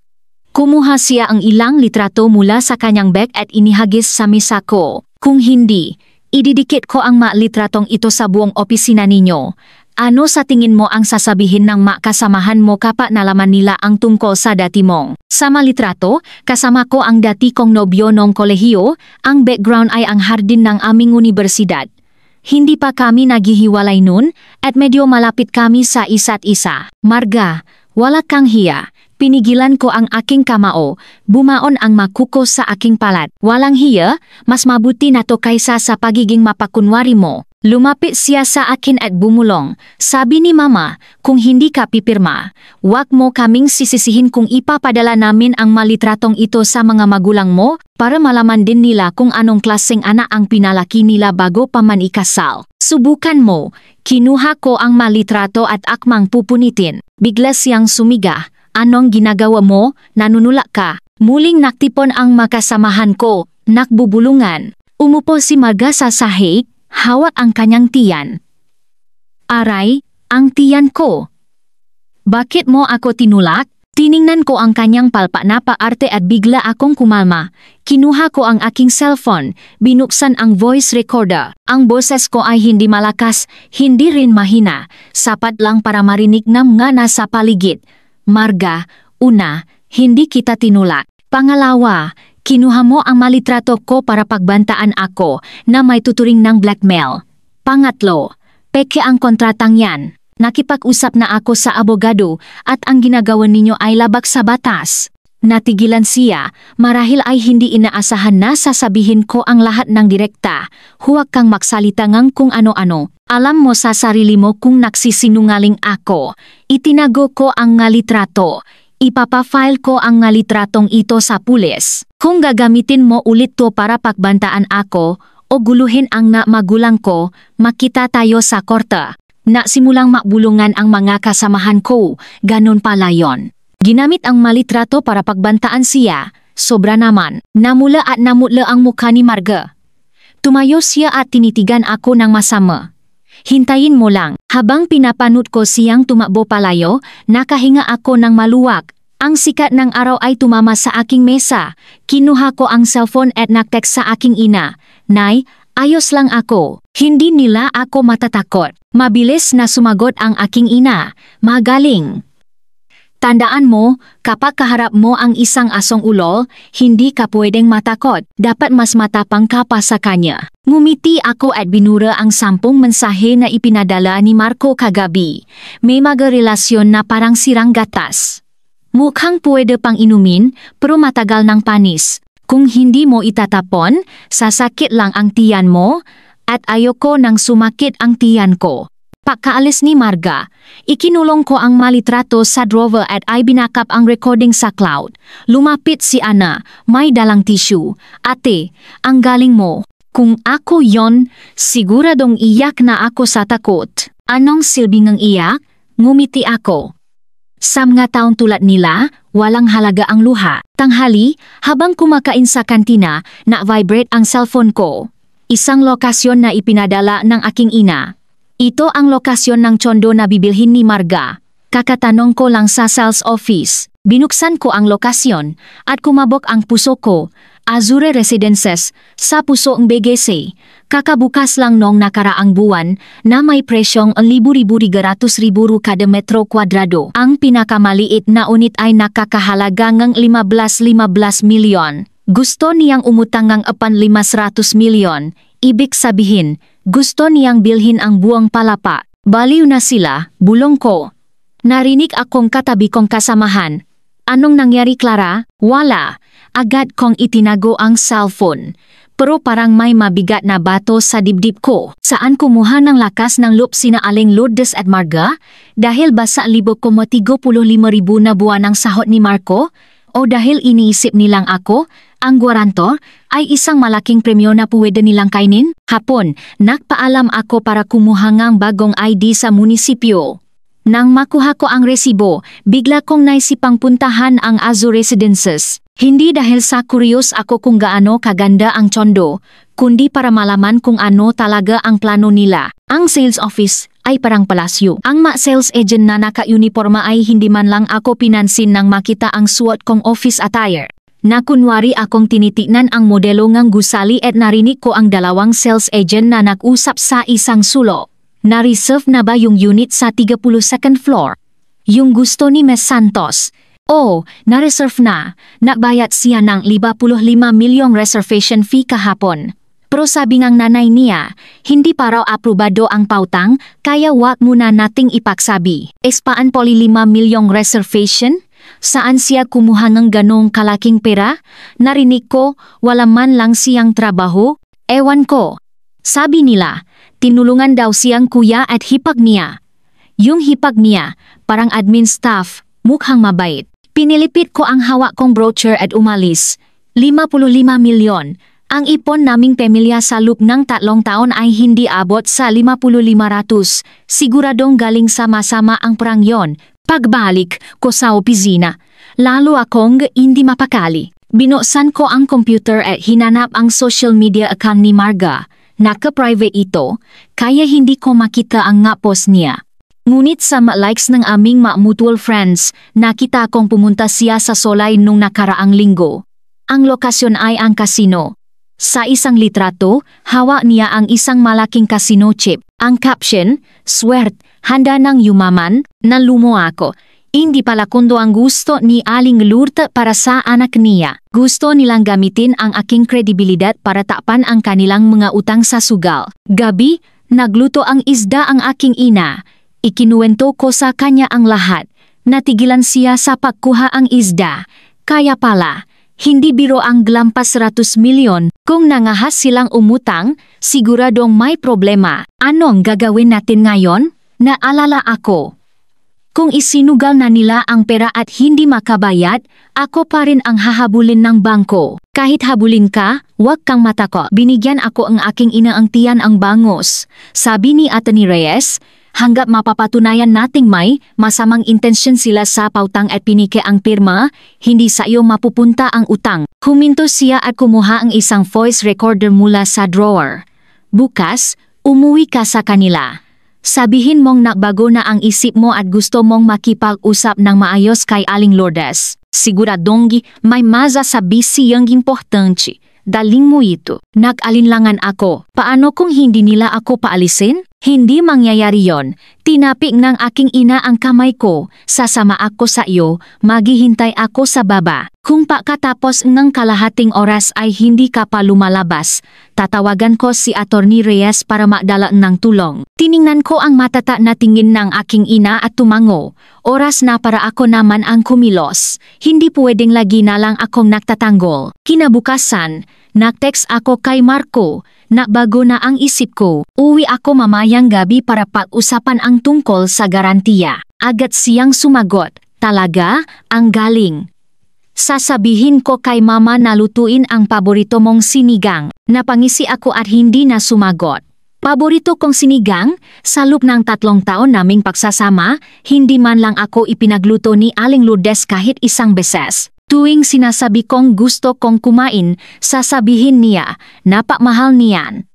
Kumuha siya ang ilang litrato mula sa kanyang bag at inihagis sa mesa ko. "Kung hindi, ididikit ko ang mga litratong ito sa buong opisina ninyo. Ano sa tingin mo ang sasabihin ng makasamahan mo kapag nalaman nila ang tungkol sa dati mong?" Sa mga litrato, kasama ko ang dati kong nobyo nung kolehiyo, ang background ay ang hardin ng aming universidad. Hindi pa kami naghihiwalay nun at medyo malapit kami sa isa't isa. "Marga, wala kang hiya." Pinigilan ko ang aking kamao, bumaon ang makuko sa aking palat. "Walang hiya, mas mabuti na to kaysa sa pagiging mapakunwari mo." Lumapit siya sa akin at bumulong. "Sabi ni Mama, kung hindi ka pipirma, wag mo kaming sisisihin kung ipapadala namin ang malitratong ito sa mga magulang mo para malaman din nila kung anong klaseng anak ang pinalaki nila bago pa man ikasal. Subukan mo." Kinuha ko ang malitrato at akmang pupunitin. Bigla siyang sumiga. "Anong ginagawa mo? Nanunulak ka." Muling naktipon ang makasamahan ko. Nakbubulungan. Umupo si Marga sa sahig. Hawak ang kanyang tiyan. "Aray, ang tiyan ko. Bakit mo ako tinulak?" Tiningnan ko ang kanyang palpa na paarte at bigla akong kumalma. Kinuha ko ang aking cellphone, binuksan ang voice recorder. Ang boses ko ay hindi malakas, hindi rin mahina. Sapat lang para marinig ng mga nasa paligid. "Marga, una, hindi kita tinulak. Pangalawa, kinuha mo ang malitrato ko para pagbantaan ako na may tuturing ng blackmail. Pangatlo, peke ang kontratang yan. Nakipag-usap na ako sa abogado at ang ginagawa ninyo ay labag sa batas." Natigilan siya, marahil ay hindi inaasahan na sasabihin ko ang lahat ng direkta. "Huwag kang magsalita ngang kung ano-ano. Alam mo sa sarili mo kung nagsisinungaling ako. Itinago ko ang litrato. Ipapafile ko ang litratong ito sa pulis. Kung gagamitin mo ulit to para pagbantaan ako o guluhin ang magulang ko, makita tayo sa korte." Simulang makbulungan ang mga kasamahan ko, ganun pala yon. Ginamit ang malitrato para pagbantaan siya, sobra naman. Namula at namutla ang mukha ni Marga. Tumayo siya at tinitigan ako ng masama. "Hintayin mo lang." Habang pinapanut ko siyang tumakbo palayo, nakahinga ako ng maluwag. Ang sikat ng araw ay tumama sa aking mesa. Kinuha ko ang cellphone at nagtext sa aking ina. "Nay, Ayos lang ako. Hindi nila ako matatakot. Mabilis na sumagot ang aking ina. Magaling. Tandaan mo, kapag kaharap mo ang isang asong ulo, hindi ka pwedeng matakot. Dapat mas matapang ka pa sa kanya. Ngumiti ako at binura ang 10 mensahe na ipinadala ni Marco kagabi. May mga relasyon na parang sirang gatas. Mukhang pwede pang inumin, pero matagal ng panis. Kung hindi mo itatapon, sasakit lang ang tiyan mo, at ayoko nang sumakit ang tiyan ko. Pagkaalis ni Marga, ikinulong ko ang malitrato sa drawer at ay binakap ang recording sa cloud. Lumapit si Ana, may dalang tissue. Ate, ang galing mo. Kung ako yon, siguradong iyak na ako sa takot. Anong silbing ang iyak? Ngumiti ako. Sa mga taong tulad nila, walang halaga ang luha. Tanghali, habang kumakain sa kantina, na-vibrate ang cellphone ko. Isang lokasyon na ipinadala ng aking ina. Ito ang lokasyon ng tsondo na bibilhin ni Marga. Kakatanong ko lang sa sales office. Binuksan ko ang lokasyon at kumabok ang puso ko. Azure Residences, sa puso ng BGC. Kakabukas lang nung nakaraang buwan na may presyong 1,000-1,200 kada metro kwadrado. Ang pinakamaliit na unit ay nakakahalaga ng 15 milyon. Gusto niyang umutang ng 500 milyon. Ibig sabihin, gusto niyang bilhin ang buong palapa. Baliw na sila, bulong ko. Narinig akong katabi kong kasamahan. Anong nangyari, Clara? Wala. Agad kong itinago ang cellphone. Pero parang may mabigat na bato sa dibdib ko. Saan kumuha ng lakas ng loob sina Aling Lourdes at Marga? Dahil ba sa 1,035,000 na buwan ng sahot ni Marco? O dahil iniisip nilang ako, ang guarantor, ay isang malaking premyo na pwede nilang kainin? Hapon, nagpaalam ako para kumuha ng bagong ID sa munisipyo. Nang makuha ko ang resibo, bigla kong naisipang puntahan ang Azure Residences. Hindi dahil sa curious ako kung gaano kaganda ang tsondo, kundi para malaman kung ano talaga ang plano nila. Ang sales office ay parang palasyo. Ang sales agent na naka-uniforma ay hindi man lang ako pinansin nang makita ang suot kong office attire. Nakunwari akong tinitignan ang modelo ng gusali at narinig ko ang dalawang sales agent na nag-usap sa isang sulok. Na-reserve na ba yung unit sa 32nd floor? Yung gusto ni Ms. Santos. Oh, na-reserve na. Nabayad siya ng 55 milyong reservation fee kahapon. Pero sabi ng nanay niya, hindi pa raw aprobado ang pautang, kaya wag muna nating ipagsabi. Espaan poli 5 milyong reservation? Saan siya kumuha ng ganong kalaking pera? Narinig ko, wala man lang siyang trabaho. Ewan ko. Sabi nila, tinulungan daw siyang kuya at hipag niya. Yung hipag niya, parang admin staff, mukhang mabait. Pinilipit ko ang hawak kong brochure at umalis. 55 milyon. Ang ipon naming pamilya sa loob ng 3 taon ay hindi abot sa 5,500. Siguradong galing sama-sama ang perang yon. Pagbalik ko sa opisina, lalo akong hindi mapakali. Binuksan ko ang computer at hinanap ang social media account ni Marga. Naka-private ito, kaya hindi ko makita ang post niya. Ngunit sa likes ng aming mutual friends, nakita kong pumunta siya sa Solay nung nakaraang linggo. Ang lokasyon ay ang casino. Sa isang litrato, hawak niya ang isang malaking casino chip. Ang caption, "Swert, handa ng yumaman," nalumo ako. Hindi pala kundo ang gusto ni Aling Lourdes para sa anak niya. Gusto nilang gamitin ang aking kredibilidad para takpan ang kanilang mga utang sa sugal. Gabi, nagluto ang isda ang aking ina. Ikinuwento ko sa kanya ang lahat. Natigilan siya sa pagkuha ang isda. Kaya pala, hindi biro ang glampas 100 milyon. Kung nangahas silang umutang, siguradong may problema. Anong gagawin natin ngayon? Naalala ako. Kung isinugal na nila ang pera at hindi makabayad, ako pa rin ang hahabulin ng bangko. Kahit habulin ka, huwag kang matakot. Binigyan ako ang aking ina ang tiyan ang bangos. Sabi ni Atty. Reyes, hanggat mapapatunayan nating may masamang intensyon sila sa pautang at pinike ang pirma, hindi sa iyo mapupunta ang utang. Huminto siya at kumuha ang isang voice recorder mula sa drawer. Bukas, umuwi ka sa kanila. Sabihin mong nagbago na ang isip mo at gusto mong makipag-usap ng maayos kay Aling Lourdes. Siguradong may masasabi siyang importante. daling mo ito. Nag-alinlangan ako. Paano kung hindi nila ako paalisin? Hindi mangyayari yon. Tinapik ng aking ina ang kamay ko. Sasama ako sa iyo, maghihintay ako sa baba. Kung pagkatapos ng kalahating oras ay hindi ka pa lumalabas, tatawagan ko si Attorney Reyes para magdala ng tulong. Tiningnan ko ang matata na tingin ng aking ina at tumango. Oras na para ako naman ang kumilos. Hindi pwedeng lagi na lang akong nagtatanggol. Kinabukasan, nag-text ako kay Marco. Bago na ang isip ko, uwi ako mamayang gabi para pag-usapan ang tungkol sa garantiya. Agad siyang sumagot, talaga, ang galing. Sasabihin ko kay mama na lutuin ang paborito mong sinigang. Napangisi ako at hindi na sumagot. Paborito kong sinigang, sa loob ng 3 taon naming pagsasama, hindi man lang ako ipinagluto ni Aling Lourdes kahit isang beses. Tuwing sinasabi kong gusto kong kumain, sasabihin niya, napakmahal niyan.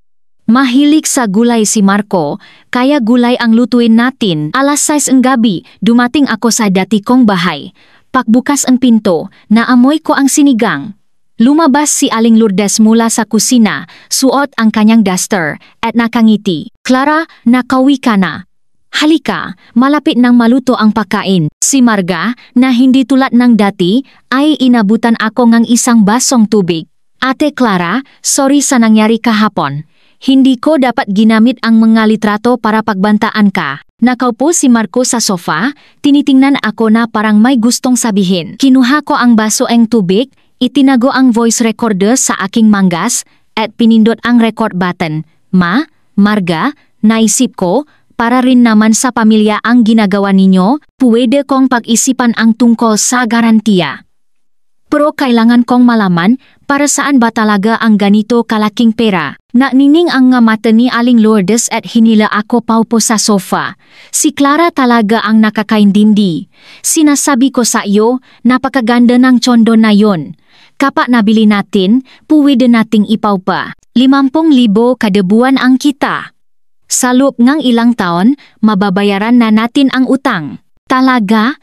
Mahilig sa gulay si Marco, kaya gulay ang lutuin natin. Alas 6 ng gabi, dumating ako sa dati kong bahay. Pagbukas ang pinto, naamoy ko ang sinigang. Lumabas si Aling Lourdes mula sa kusina, suot ang kanyang duster, at nakangiti. Clara, nakauwi ka na. Halika, malapit nang maluto ang pagkain. Si Marga, na hindi tulad ng dati, ay inabutan ako ng isang basong tubig. Ate Clara, sorry sa nangyari kahapon. Hindi ko dapat ginamit ang mga litrato para pagbantaan ka. Nakaupo si Marco sa sofa, tinitingnan ako na parang may gustong sabihin. Kinuha ko ang baso ng tubig, itinago ang voice recorder sa aking manggas, at pinindot ang record button. Marga, naisip ko, para rin naman sa pamilya ang ginagawa ninyo, pwede kong pag-isipan ang tungkol sa garantiya. Pero kailangan kong malaman para saan ba talaga ang ganito kalaking pera. Nanining ang nga mata ni Aling Lourdes at hinila ako paupo sa sofa. Si Clara talaga ang nakakaintindi. Sinasabi ko sa iyo, napakaganda ng tsondo na yon. Kapag nabili natin, pwede nating ipaupa. 50,000 kada buwan ang kita. Sa loob ng ilang taon, mababayaran na natin ang utang. Talaga?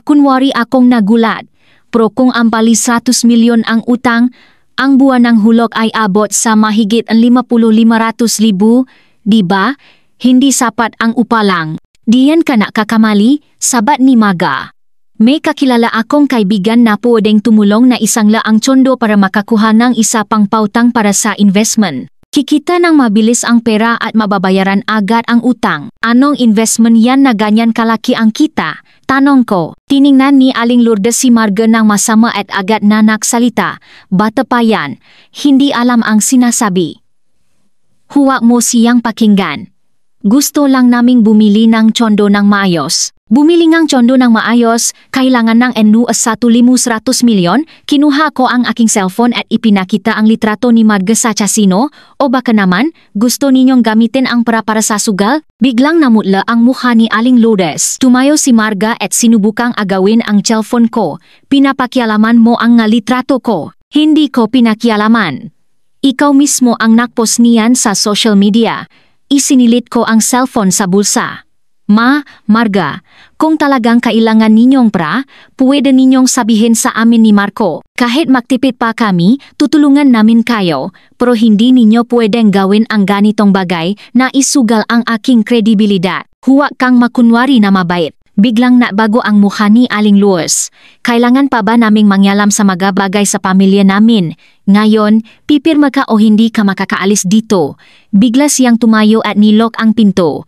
Kunwari akong nagulat. Pero kung ang bali 100 milyon ang utang, ang buwan ng hulog ay abot sa mahigit 50,500,000, di ba? Hindi sapat ang upa lang. Diyan ka nakakamali, sabat ni Maga. May kakilala akong kaibigan na pwedeng tumulong na isang laang tsondo para makakuha ng isa pang pautang para sa investment. Kikita ng mabilis ang pera at mababayaran agad ang utang. Anong investment yan na ganyan kalaki ang kita? Tanong ko. Tiningnan ni Aling Lourdes si Marga ng masama at agad na nagsalita. Bata pa yan. Hindi alam ang sinasabi. Huwag mo siyang pakinggan. Gusto lang naming bumili ng tsondo ng maayos. Bumili ng tsondo ng maayos, kailangan ng 1,500 milyon, kinuha ko ang aking cellphone at ipinakita ang litrato ni Marga sa casino, o baka naman, gusto ninyong gamitin ang para sa sugal? Biglang namutla ang mukha ni Aling Lourdes. Tumayo si Marga at sinubukang agawin ang cellphone ko. Pinapakialaman mo ang nga litrato ko. Hindi ko pinakialaman. Ikaw mismo ang nakpost niyan sa social media. Isinilit ko ang cellphone sa bulsa. Marga, kung talagang kailangan ninyong pwede ninyong sabihin sa amin ni Marco. Kahit magtipid pa kami, tutulungan namin kayo, pero hindi ninyo pwedeng gawin ang ganitong bagay na isugal ang aking kredibilidad. Huwag kang makunwari na mabait. Biglang nabago ang mukha ni Aling Lourdes. Kailangan pa ba naming mangyalam sa mga bagay sa pamilya namin? Ngayon, pipirma ka o hindi ka makakaalis dito. Bigla siyang tumayo at nilok ang pinto.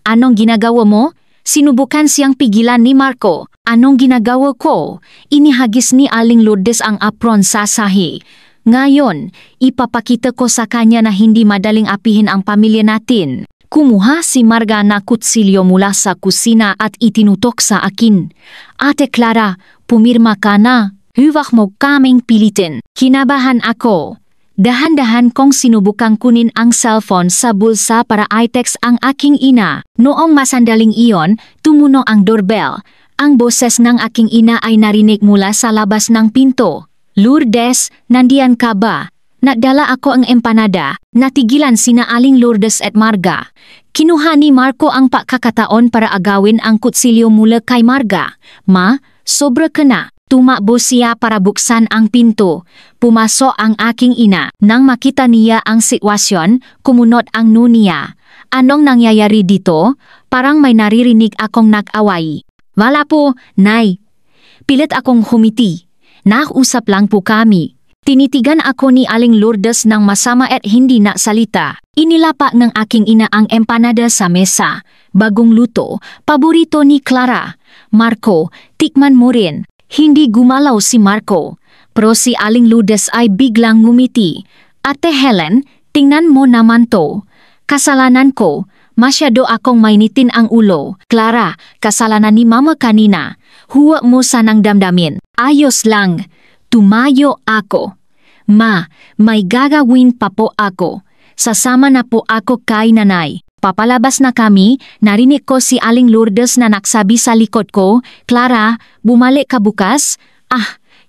Anong ginagawa mo? Sinubukan siyang pigilan ni Marco. Anong ginagawa ko? Inihagis ni Aling Lourdes ang apron sa sahi. Ngayon, ipapakita ko sa kanya na hindi madaling apihin ang pamilya natin. Kumuha si Marga na kutsilyo mula sa kusina at itinutok sa akin. Ate Clara, pumirma ka na. Huwag mo kaming pilitin. Kinabahan ako. Dahan-dahan kong sinubukang kunin ang cellphone sa bulsa para i-text ang aking ina. Noong masandaling iyon, tumunog ang doorbell. Ang boses ng aking ina ay narinig mula sa labas ng pinto. Lourdes, nandiyan ka ba? Nagdala ako ang empanada. Natigilan sina Aling Lourdes at Marga. Kinuha ni Marco ang pagkakataon para agawin ang kutsilyo mula kay Marga. Sobra ka na. Tumakbo siya para buksan ang pinto. Pumasok ang aking ina. Nang makita niya ang sitwasyon, kumunot ang niya. Anong nangyayari dito? Parang may naririnig akong nag-away. Wala po, Nay. Pilit akong humiti. Nakusap lang po kami. Tinitigan ako ni Aling Lourdes ng masama at hindi naksalita. Inilapa ng aking ina ang empanada sa mesa. Bagong luto, paborito ni Clara. Marco, tikman mo rin. Hindi gumalaw si Marco. Pero si Aling Lourdes ay biglang ngumiti. Ate Helen, tingnan mo naman to. Kasalanan ko. Masyado akong mainitin ang ulo. Clara, kasalanan ni Mama kanina. Huwag mo sanang damdamin. Ayos lang. Tumayo ako. Ma, may gagawin pa po ako. Sasama na po ako kay nanay. Papalabas na kami, narinig ko si Aling Lourdes na nagsabi sa likod ko, Clara, bumalik ka bukas?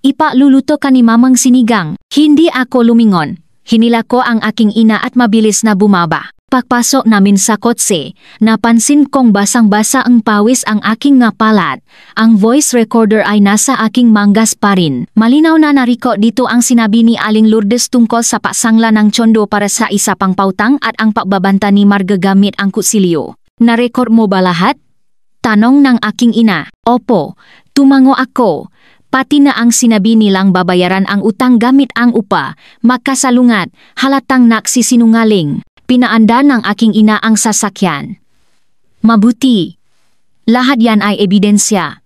Ipaluluto ka ni Mamang sinigang. Hindi ako lumingon. Hinila ko ang aking ina at mabilis na bumaba. Pagpasok namin sa kotse, napansin kong basang-basa ang pawis ang aking ngapalat. Ang voice recorder ay nasa aking manggas pa rin. Malinaw na nariko dito ang sinabi ni Aling Lourdes tungkol sa pasangla ng tsondo para sa isa pang pautang at ang pagbabanta ni Marga gamit ang kutsilyo. Narecord mo ba lahat? Tanong ng aking ina. Opo, tumango ako. Pati na ang sinabi nilang babayaran ang utang gamit ang upa, makasalungat, halatang nagsisinungaling. Pinaanda ng aking ina ang sasakyan. Mabuti. Lahat yan ay ebidensya.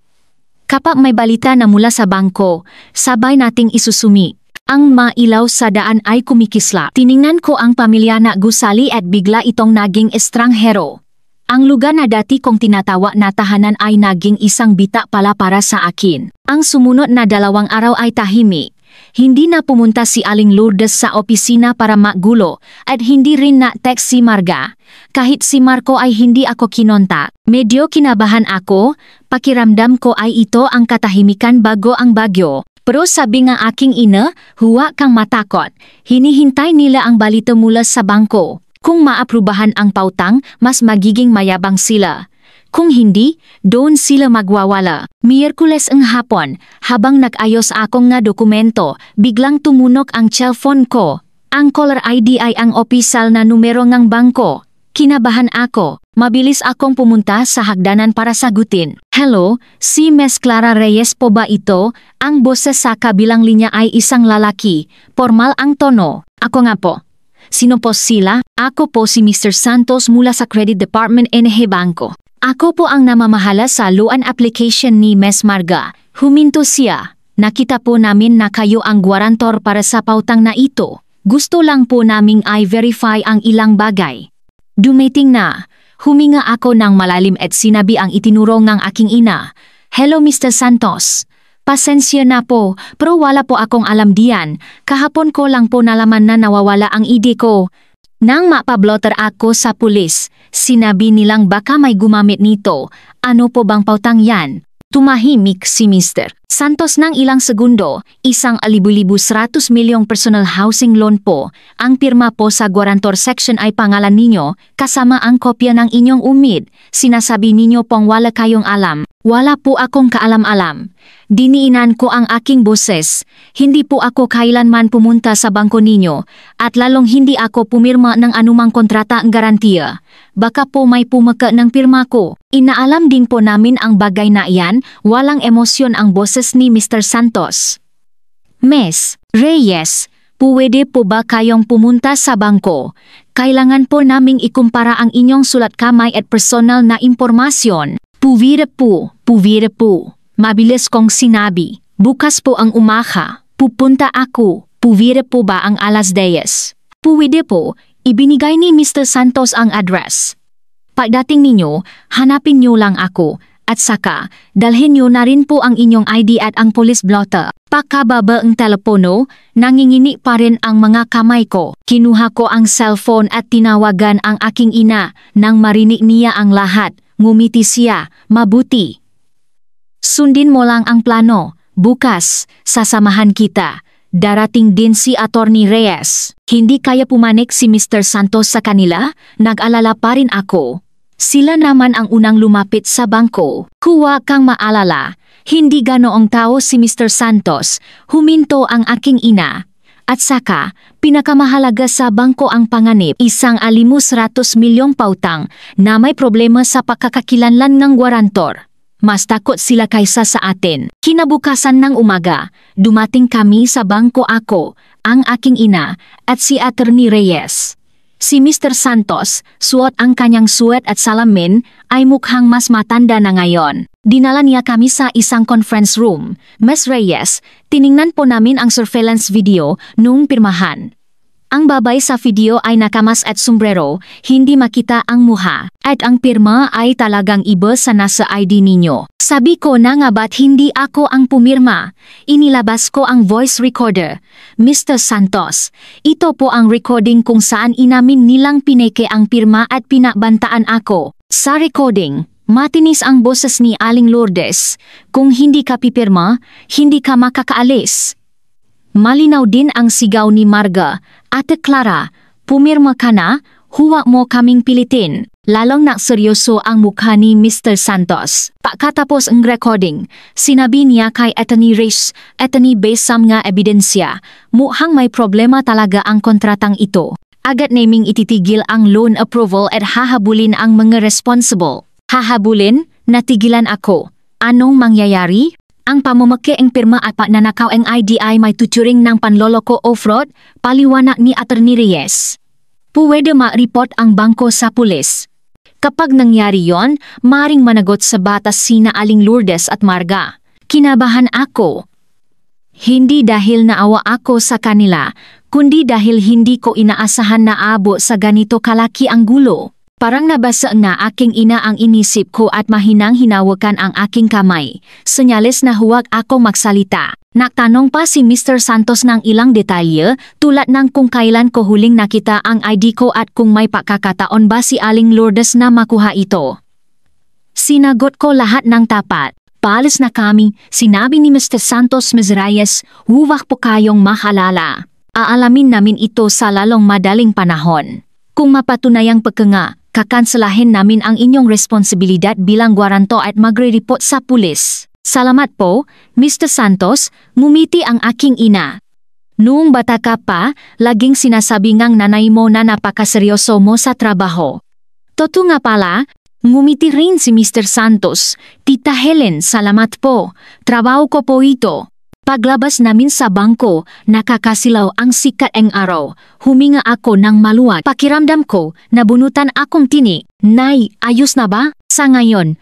Kapag may balita na mula sa bangko, sabay nating isusumi. Ang mailaw sa daan ay kumikislap. Tiningnan ko ang pamilya na gusali at bigla itong naging estranghero. Ang lugar na dati kong tinatawa na tahanan ay naging isang bita pala para sa akin. Ang sumunod na 2 araw ay tahimik. Hindi na pumunta si Aling Lourdes sa opisina para magulo at hindi rin na-text si Marga. Kahit si Marco ay hindi ako kinontak. Medyo kinabahan ako, pakiramdam ko ay ito ang katahimikan bago ang bagyo. Pero sabi nga aking ina, huwag kang matakot. Hinihintay nila ang balita mula sa bangko. Kung maaprubahan ang pautang, mas magiging mayabang sila. Kung hindi, doon sila magwawala. Miyerkules ang hapon, habang nag-ayos akong nga dokumento, biglang tumunog ang cellphone ko. Ang caller ID ay ang opisyal na numero ng bangko. Kinabahan ako. Mabilis akong pumunta sa hagdanan para sagutin. Hello, si Ms. Clara Reyes po ba ito? Ang boses sa kabilang linya ay isang lalaki. Formal ang tono. Ako nga po. Sino po sila? Ako po si Mr. Santos mula sa Credit Department NH Banko. Ako po ang namamahala sa loan application ni Ms. Marga. Huminto siya. Nakita po namin na kayo ang guarantor para sa pautang na ito. Gusto lang po naming i-verify ang ilang bagay. Dumating na. Huminga ako ng malalim at sinabi ang itinuro ng aking ina. Hello Mr. Santos. Pasensya na po, pero wala po akong alam diyan. Kahapon ko lang po nalaman na nawawala ang ID ko. Nang mapablotter ako sa pulis, sinabi nilang baka may gumamit nito. Ano po bang pautang yan? Tumahimik si Mr. Santos ng ilang segundo, isang 1,100 milyong personal housing loan po. Ang pirma po sa guarantor section ay pangalan ninyo, kasama ang kopya ng inyong umid. Sinasabi ninyo pong wala kayong alam. Wala po akong kaalam-alam. Diniinan ko ang aking boses. Hindi po ako kailanman pumunta sa bangko ninyo at lalong hindi ako pumirma ng anumang kontrata ang garantiya. Baka po may pumaka ng pirma ko. Inaalam din po namin ang bagay na iyan, walang emosyon ang boses ni Mr. Santos. Ms. Reyes, pwede po ba kayong pumunta sa bangko? Kailangan po naming ikumpara ang inyong sulat kamay at personal na impormasyon. Pwede po. Mabilis kong sinabi. Bukas po ang umaga. Pupunta ako. Pwede po ba ang alas 10? Pwede po. Ibinigay ni Mr. Santos ang address. Pagdating ninyo, hanapin nyo lang ako. At saka, dalhin nyo na rin po ang inyong ID at ang police blotter. Pakababa ang telepono, nangingini pa rin ang mga kamay ko. Kinuha ko ang cellphone at tinawagan ang aking ina. Nang marinig niya ang lahat, ngumiti siya. Mabuti. Sundin mo lang ang plano. Bukas, sasamahan kita. Darating din si Attorney Reyes. Hindi kaya pumanik si Mr. Santos sa kanila, nag-alala pa rin ako. Sila naman ang unang lumapit sa bangko. Huwag kang maalala. Hindi ganoong tao si Mr. Santos, huminto ang aking ina. At saka, pinakamahalaga sa bangko ang panganib, isang 500 milyong pautang na may problema sa pagkakakilanlan ng gwarantor. Mas takot sila kaysa sa atin. Kinabukasan ng umaga, dumating kami sa bangko ako, ang aking ina, at si Attorney Reyes. Si Mr. Santos, suot ang kanyang suwet at salamin, ay mukhang mas matanda na ngayon. Dinala niya kami sa isang conference room. Ms. Reyes, tiningnan po namin ang surveillance video noong pirmahan. Ang babay sa video ay nakamas at sombrero, hindi makita ang muha, at ang pirma ay talagang iba sa nasa ID ninyo. Sabi ko na nga ba't hindi ako ang pumirma? Inilabas ko ang voice recorder. Mr. Santos, ito po ang recording kung saan inamin nilang pineke ang pirma at pinabantaan ako. Sa recording, matinis ang boses ni Aling Lourdes. Kung hindi ka pipirma, hindi ka makakaalis. Malinaw din ang sigaw ni Marga. Ate Clara, pumirma ka na, huwag mo kaming pilitin. Lalong seryoso ang mukha ni Mr. Santos. Pagkatapos ang recording, sinabi niya kay Attorney Reyes, Attorney Besam nga ebidensya, mukhang may problema talaga ang kontratang ito. Agad naming ititigil ang loan approval at hahabulin ang mga responsible. Hahabulin? Natigilan ako. Anong mangyayari? Ang pamamaki ang pirma at pagnanakaw ang IDI may tuturing ng panloloko o fraud, paliwanag ni Attorney Reyes. Puwede ma-report ang bangko sa pulis. Kapag nangyari yon, maring managot sa batas sina Aling Lourdes at Marga. Kinabahan ako. Hindi dahil naawa ako sa kanila, kundi dahil hindi ko inaasahan na abo sa ganito kalaki ang gulo. Parang nabasa na aking ina ang inisip ko at mahinang hinawakan ang aking kamay. Senyales na huwag ako magsalita. Nagtanong pa si Mr. Santos ng ilang detalye tulad ng kung kailan ko huling nakita ang ID ko at kung may pagkakataon ba si Aling Lourdes na makuha ito. Sinagot ko lahat ng tapat. Paalis na kami, sinabi ni Mr. Santos Ms. Reyes, huwag po kayong mahalala. Aalamin namin ito sa lalong madaling panahon. Kung mapatunayang pagkanga, kakanselahin namin ang inyong responsibilidad bilang gwaranto at magre-report sa pulis. Salamat po, Mr. Santos, ngumiti ang aking ina. Noong bata ka pa, laging sinasabi ngang nanay mo na napakaseryoso mo sa trabaho. Totoo nga pala, ngumiti rin si Mr. Santos. Tita Helen, salamat po. Trabaho ko po ito. Paglabas namin sa bangko, nakakasilaw ang sikat ng araw. Huminga ako ng maluwag. Pakiramdam ko, nabunutan akong tini. Nay, ayos na ba? Sa ngayon,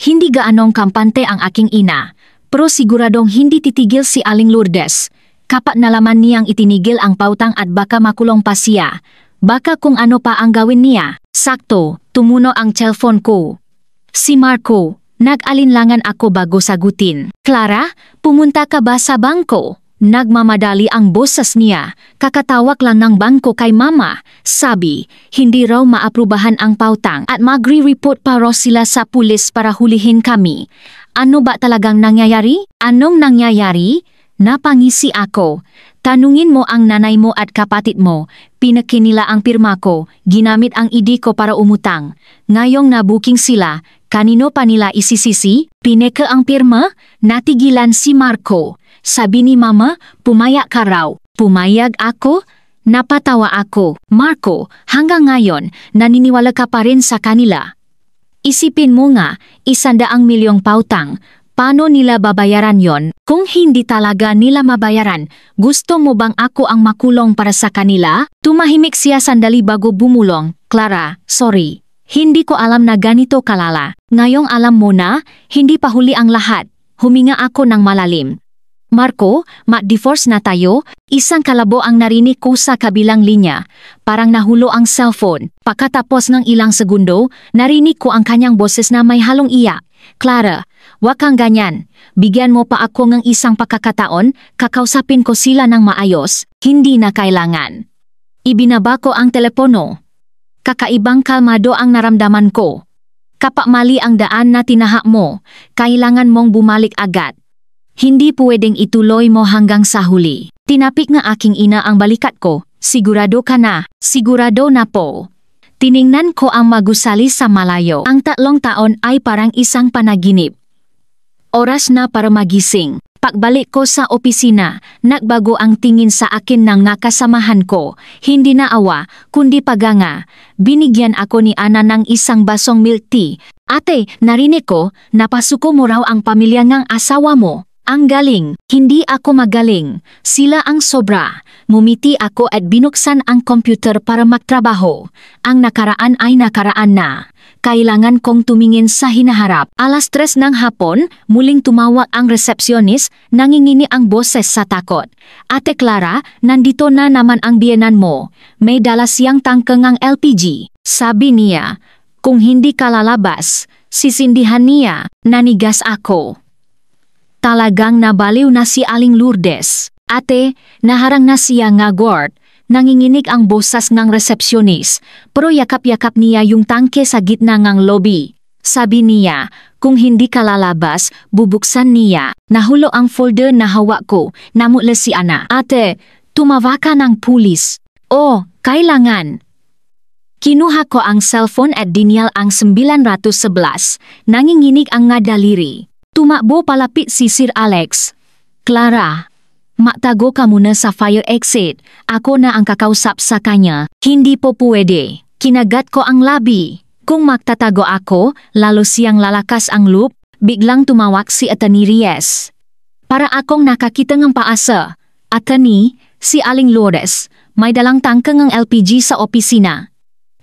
hindi gaanong kampante ang aking ina. Pero siguradong hindi titigil si Aling Lourdes. Kapat nalaman niyang itinigil ang pautang at baka makulong pa siya. Baka kung ano pa ang gawin niya. Sakto, tumuno ang cellphone ko. Si Marco. Nag-alinlangan ako bago sagutin. Clara, pumunta ka ba sa bangko? Nagmamadali ang boses niya. Kakatawag lang ng bangko kay mama. Sabi, hindi raw maaprubahan ang pautang at magre-report pa raw sila sa pulis para hulihin kami. Ano ba talagang nangyayari? Anong nangyayari? Napangisi ako. Tanungin mo ang nanay mo at kapatid mo. Pinaki nila ang pirma ko. Ginamit ang ID ko para umutang. Ngayong nabuking sila, kanino pa nila isisisi? Pineke ang pirma? Natigilan si Marco. Sabi ni mama, pumayag ka raw. Pumayag ako? Napatawa ako. Marco, hanggang ngayon, naniniwala ka pa rin sa kanila. Isipin mo nga, 100 milyong pautang. Paano nila babayaran yon? Kung hindi talaga nila mabayaran, gusto mo bang ako ang makulong para sa kanila? Tumahimik siya sandali bago bumulong. Clara, sorry. Hindi ko alam na ganito kalala. Ngayong alam mo na, hindi pa huli ang lahat. Huminga ako ng malalim. Marco, ma-divorce na tayo. Isang kalabo ang narinig ko sa kabilang linya. Parang nahulo ang cellphone. Pagkatapos ng ilang segundo, narinig ko ang kanyang boses na may halong iyak. Clara, wag kang ganyan. Bigyan mo pa ako ng isang pagkakataon, kakausapin ko sila ng maayos. Hindi na kailangan. Ibinaba ko ang telepono. Kakaibang kalmado ang naramdaman ko. Kapag mali ang daan na tinahak mo, kailangan mong bumalik agad. Hindi pwedeng ituloy mo hanggang sa huli. Tinapik ng aking ina ang balikat ko. Sigurado ka na? Sigurado na po. Tiningnan ko ang magusali sa malayo. Ang 3 taon ay parang isang panaginip. Oras na para magising. Pagbalik ko sa opisina, nagbago ang tingin sa akin ng nakasamahan ko. Hindi na awa, kundi paganga. Binigyan ako ni Ana ng isang basong milk tea. Ate, narinig ko, napasuko mo raw ang pamilya ng asawa mo. Ang galing, hindi ako magaling. Sila ang sobra. Mumiti ako at binuksan ang computer para magtrabaho. Ang nakaraan ay nakaraan na. Kailangan kong tumingin sa hinaharap. 3:00 ng hapon, muling tumawag ang resepsyonis, nangingini ang boses sa takot. Ate Clara, nandito na naman ang biyenan mo. May dala siyang tangkengang LPG. Sabi niya, kung hindi ka lalabas, sisindihan niya. Nanigas ako. Talagang nabaliw na si Aling Lourdes. Ate, naharang na siya nga guard. Nanginginig ang boses ng resepsyonis, pero yakap-yakap niya yung tangke sa gitna ng lobby. Sabi niya, kung hindi ka lalabas, bubuksan niya. Nahulo ang folder na hawak ko, namutla si Ana. Ate, tumawa ka ng pulis. Oh, kailangan. Kinuha ko ang cellphone at dinyal ang 911. Nanginginig ang nga daliri. Tumakbo palapit si Sir Alex. Clara, magtago ka muna sa fire exit. Ako na ang kakausap sa kanya. Hindi po pwede. Kinagat ko ang labi. Kung magtatago ako, lalo siyang lalakas ang loop. Biglang tumawag si Attorney Reyes. Para akong nakakita ng paasa. Attorney, si Aling Lourdes, may dalang tangkang ng LPG sa opisina.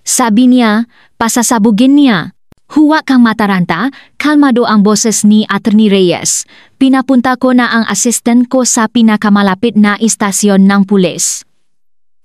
Sabi niya, pasasabugin niya. Huwag kang mataranta, kalmado ang boses ni Attorney Reyes. Pinapunta ko na ang assistant ko sa pinakamalapit na istasyon ng pulis.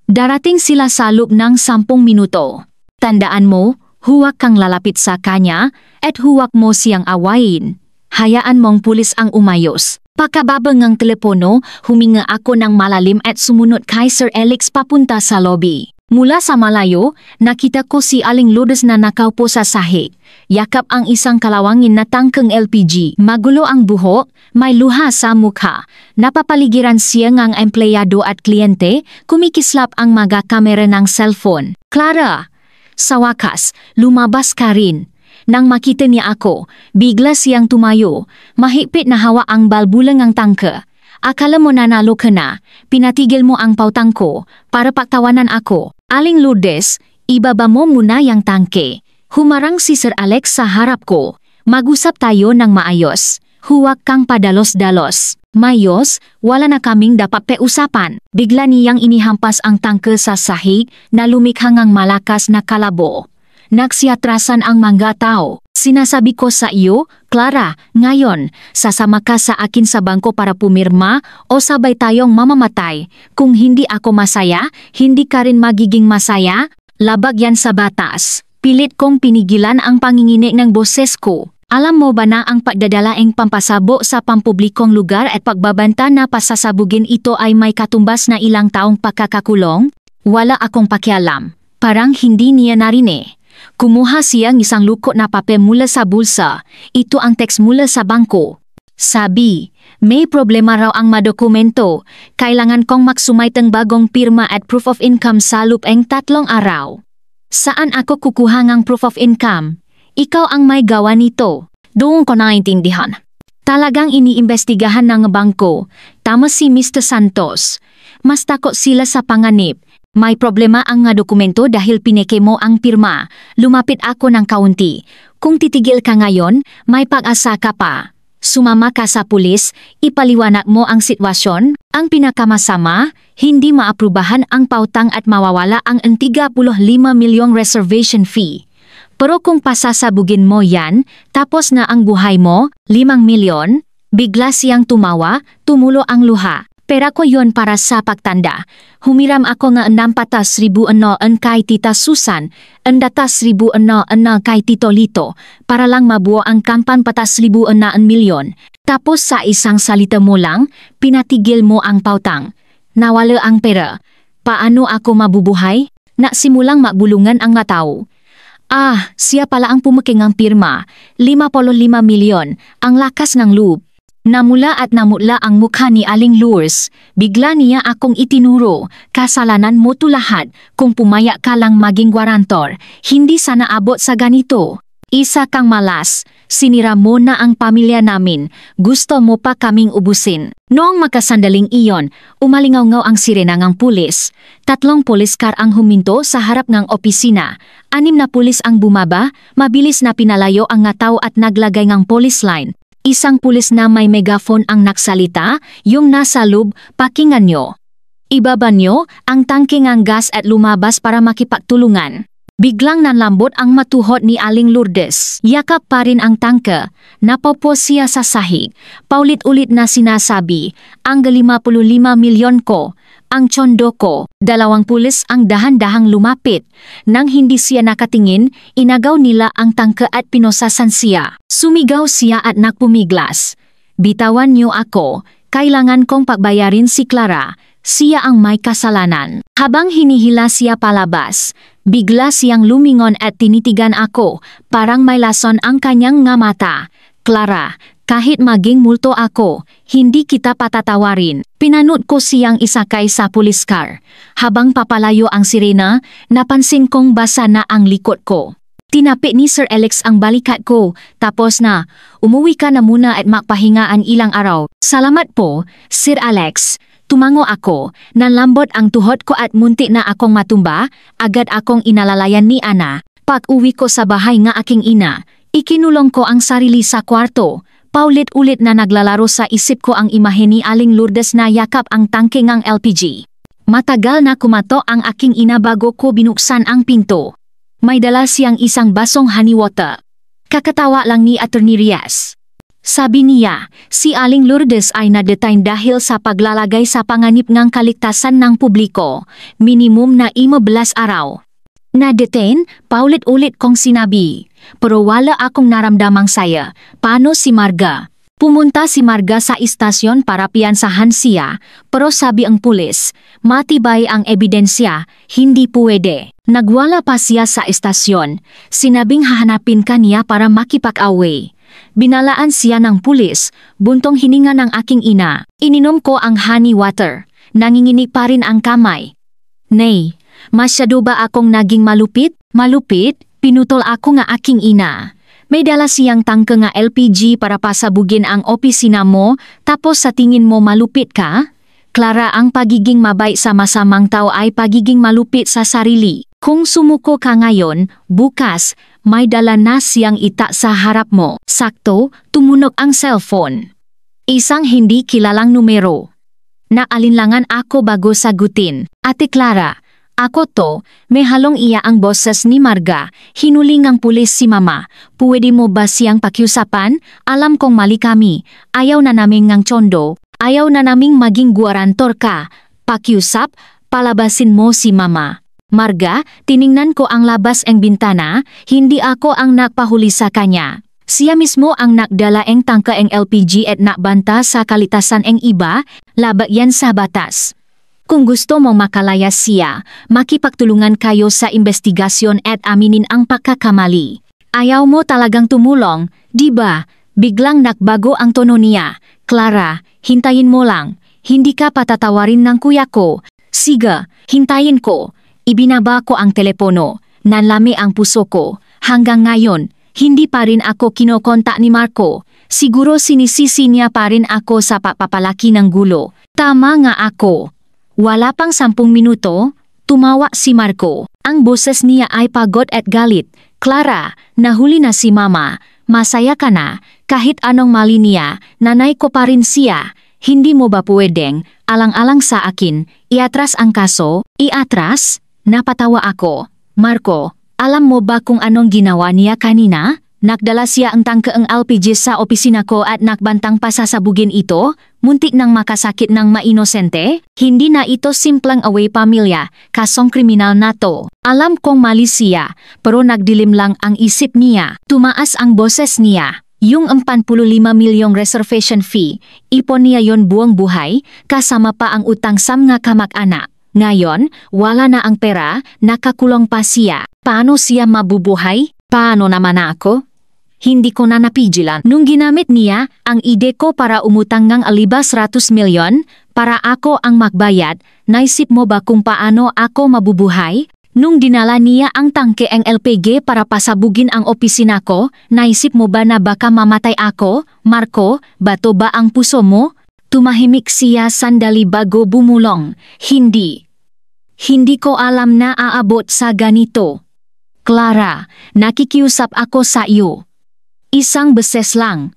Darating sila sa loob ng 10 minuto. Tandaan mo, huwag kang lalapit sa kanya at huwag mo siyang awayin. Hayaan mong pulis ang umayos. Pagkababang ng telepono, huminga ako ng malalim at sumunod kay Sir Alex papunta sa lobby. Mula sa malayo, nakita ko si Aling Lourdes na nakaupo sa sahig. Yakap ang isang kalawangin na tangkeng LPG. Magulo ang buhok, may luha sa mukha. Napapaligiran siya ng empleyado at kliyente, kumikislap ang mga kamera ng cellphone. Clara, sa wakas, lumabas ka rin. Nang makita niya ako, bigla siyang tumayo. Mahigpit na hawa ang balbulang ng tangke. Akala mo nanalo ka na, pinatigil mo ang pautang ko para pagtawanan ako. Aling Lourdes, ibaba mo muna yung tangke. Humarang si Sir Alex sa harap ko. Mag-usap tayo ng maayos. Huwag kang padalos-dalos. Mayos, wala na kaming dapat peusapan. Bigla niyang inihampas ang tangke sa sahig na lumikhang ang malakas na kalabo. Nagsiatrasan ang mga tao. Sinasabi ko sa iyo, Clara, ngayon, sasama ka sa akin sa bangko para pumirma o sabay tayong mamamatay. Kung hindi ako masaya, hindi ka rin magiging masaya. Labag yan sa batas. Pilit kong pinigilan ang panginginig ng boses ko. Alam mo ba na ang pagdadalaing pampasabo sa pampublikong lugar at pagbabanta na pasasabugin ito ay may katumbas na ilang taong pagkakakulong? Wala akong pakialam. Parang hindi niya narinig. Kumuha siya ng isang lukot na papel mula sa bulsa. Ito ang text mula sa bangko. Sabi, may problema raw ang madokumento. Kailangan kong magsumaytang bagong pirma at proof of income sa loob ng 3 araw. Saan ako kukuha ng proof of income? Ikaw ang may gawa nito. Doon ko naintindihan. Talagang iniimbestigahan ng bangko. Tama si Mr. Santos. Mas takot sila sa panganib. May problema ang nga dokumento dahil pineke mo ang pirma. Lumapit ako ng kaunti. Kung titigil ka ngayon, may pag-asa ka pa. Sumama ka sa pulis, ipaliwanag mo ang sitwasyon. Ang pinakamasama, hindi maaprubahan ang pautang at mawawala ang 35 milyong reservation fee. Pero kung pasasabugin mo yan, tapos na ang buhay mo, 5 milyon, bigla siyang tumawa, tumulo ang luha. Pera ko yon para sa pagtanda. Humiram ako nga 6,000 kay Tita Susan, 4,000 kay Tito Lito, para lang mabuo ang kampan 4,000 milyon. Tapos sa isang salita mo lang, pinatigil mo ang pautang. Nawala ang pera. Paano ako mabubuhay? Nasimulang magbulungan ang nga tao. Siya pala ang pumaking ang pirma. 55 milyon, ang lakas ng loob. Namula at namutla ang mukha ni Aling Lourdes. Bigla niya akong itinuro, kasalanan mo to lahat. Kung pumaya ka lang maging guarantor, hindi sana abot sa ganito. Isa kang malas, Sinira mo na ang pamilya namin. Gusto mo pa kaming ubusin. Noong makasandaling iyon, umalingaw-ngaw ang sirena ng pulis. 3 puliskar ang huminto sa harap ng opisina. 6 na pulis ang bumaba, mabilis na pinalayo ang nga tao at naglagay ng police line. Isang pulis na may megaphone ang naksalita, yung nasa loob, pakinggan nyo. Ibaba nyo ang tangke ng gas at lumabas para makipagtulungan. Biglang nanlambot ang matuhod ni Aling Lourdes. Yakap pa rin ang tangke. Napopo siya sa sahig. Paulit-ulit na sinasabi, ang 55 milyon ko, ang tsondo ko. 2 pulis ang dahan-dahang lumapit. Nang hindi siya nakatingin, inagaw nila ang tangke at pinosasan siya. Sumigaw siya at nagpumiglas. Bitawan niyo ako, kailangan kong pagbayarin si Clara. Siya ang may kasalanan. Habang hinihila siya palabas, bigla siyang lumingon at tinitigan ako, parang may lason ang kanyang nga mata. Clara, kahit maging multo ako, hindi kita patatawarin. Pinanot ko siyang isakay sa police car. Habang papalayo ang sirena, napansin kong basa na ang likod ko. Tinapit ni Sir Alex ang balikat ko, tapos na, umuwi ka na muna at magpahingaan ilang araw. Salamat po, Sir Alex. Tumango ako, nanlambot ang tuhod ko at muntik na akong matumba, agad akong inalalayan ni Ana. Pag-uwi ko sa bahay nga aking ina, ikinulong ko ang sarili sa kwarto. Paulit-ulit na naglalaro sa isip ko ang imahe ni Aling Lourdes na yakap ang tangke ng LPG. Matagal na kumato ang aking ina bago ko binuksan ang pinto. May dala siyang isang basong honey water. Kakatawa lang ni Attorney Rias. Sabi niya, si Aling Lourdes ay na-detain dahil sa paglalagay sa panganib ng kaligtasan ng publiko, minimum na 15 araw. Na-detain, paulit-ulit kong sinabi, pero wala akong naramdamang saya. Paano si Marga? Pumunta si Marga sa istasyon para piyansahan siya, pero sabi ang pulis, matibay ang ebidensya, hindi pwede. Nagwala pa siya sa istasyon, sinabing hahanapin ka niya para makipag-away. Binalaan siya ng pulis, buntong hininga ng aking ina. Ininom ko ang honey water. Nangingini pa rin ang kamay. Nay, masyado ba akong naging malupit? Malupit? Pinutol ako nga aking ina. May dala siyang tangke nga LPG para pasabugin ang opisina mo, tapos sa tingin mo malupit ka? Clara, ang pagiging mabait sa masamang tao ay pagiging malupit sa sarili. Kung sumuko ka ngayon, bukas, may dala na siyang ita sa harap mo. Sakto, tumunog ang cellphone. Isang hindi kilalang numero. Naalinlangan ako bago sagutin. Ate Clara, ako to, may halong iya ang boses ni Marga. Hinuling ng pulis si Mama. Pwede mo ba siyang pakiusapan? Alam kong mali kami. Ayaw na naming ngang tsondo. Ayaw na naming maging guarantor ka. Pakiusap, palabasin mo si Mama. Marga, tiningnan ko ang labas ng bintana, hindi ako ang nakpahuli sa kanya. Siya mismo ang nakdala ng tangka ng LPG at nakbanta sa kalitasan ng iba, labag yan sa batas. Kung gusto mong makalaya siya, makipagtulungan kayo sa investigasyon at aminin ang pagkakamali. Ayaw mo talagang tumulong, di ba? Biglang nakbago ang tono niya. Clara, hintayin mo lang. Hindi ka patatawarin ng kuya ko. Sige, hintayin ko. Ibinaba ko ang telepono, nanlami ang puso ko. Hanggang ngayon, hindi pa rin ako kinokontak ni Marco. Siguro sinisisi niya pa rin ako sa papapalaki ng gulo. Tama nga ako. Wala pang 10 minuto, tumawa si Marco. Ang boses niya ay pagod at galit. Clara, nahuli na si Mama. Masaya ka na, kahit anong mali niya, nanay ko pa rin siya. Hindi mo ba pwedeng, alang-alang sa akin, iatras ang kaso? Iatras? Napatawa ako. Marco, alam mo ba kung anong ginawa niya kanina? Nakdala siya ang tangke ng LPG sa opisina ko at nakbantang pasasabugin ito? Muntik nang makasakit ng mainosente? Hindi na ito simpleng away pamilya, kasong kriminal na to. Alam kong mali siya, pero nagdilim lang ang isip niya. Tumaas ang boses niya. Yung 45 milyong reservation fee, ipon niya yon buong buhay, kasama pa ang utang sa mga kamag-anak. Ngayon, wala na ang pera, nakakulong pa siya. Paano siya mabubuhay? Paano naman ako? Hindi ko na napigilan. Nung ginamit niya ang ide ko para umutang ng 100 milyon, para ako ang magbayad, naisip mo ba kung paano ako mabubuhay? Nung dinala niya ang tangke ng LPG para pasabugin ang opisina ko, naisip mo ba na baka mamatay ako? Marco, bato ba ang puso mo? Tumahimik siya sandali bago bumulong. Hindi. Hindi ko alam na aabot sa ganito. Clara, nakikiusap ako sa iyo. Isang beses lang.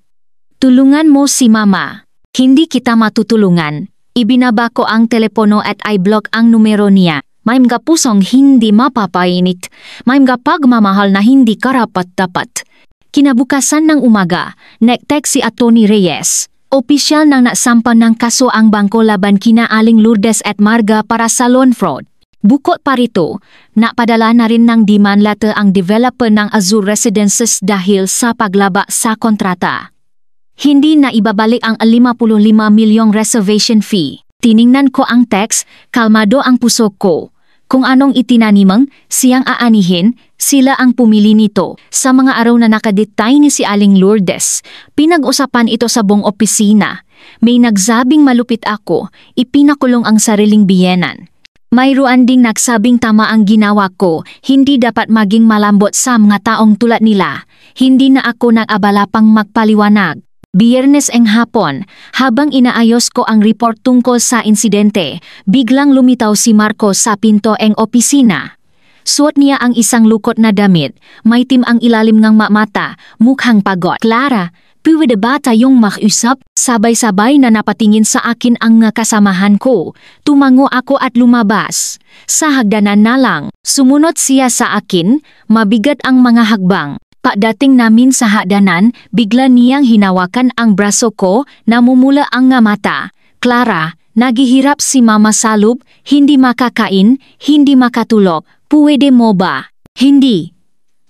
Tulungan mo si Mama. Hindi kita matutulungan. Ibinaba ko ang telepono at i-block ang numero niya. May mga pusong hindi mapapainit. May mga pagmamahal na hindi karapat-dapat. Kinabukasan ng umaga, nag-text si Atty. Reyes. Opisyal nang nasampan ng kaso ang bangko laban kina Aling Lourdes at Marga para sa loan fraud. Bukod pa rito, napadala na rin ng demand letter ang developer ng Azure Residences dahil sa paglaba sa kontrata. Hindi na ibabalik ang 55 milyong reservation fee. Tiningnan ko ang text, kalmado ang puso ko. Kung anong itinanimang siyang aanihin, sila ang pumili nito. Sa mga araw na nakadetay ni si Aling Lourdes, pinag-usapan ito sa buong opisina. May nagsabing malupit ako, ipinakulong ang sariling biyenan. Mayroon ding nagsabing tama ang ginawa ko, hindi dapat maging malambot sa mga taong tulad nila. Hindi na ako nag-abala pang magpaliwanag. Biyernes ang hapon, habang inaayos ko ang report tungkol sa insidente, biglang lumitaw si Marco sa pinto ng opisina. Suot niya ang isang lukot na damit, may tim ang ilalim ng mata, mukhang pagod. Clara, pwede ba tayong mag-usap? Sabay-sabay na napatingin sa akin ang kasamahan ko. Tumango ako at lumabas. Sa hagdanan na lang, sumunod siya sa akin, mabigat ang mga hakbang. Pagdating namin sa hagdanan, bigla niyang hinawakan ang braso ko, namumula ang mata. Clara, naghihirap si Mama sa loob, hindi makakain, hindi makatulog. Pwede mo ba? Hindi.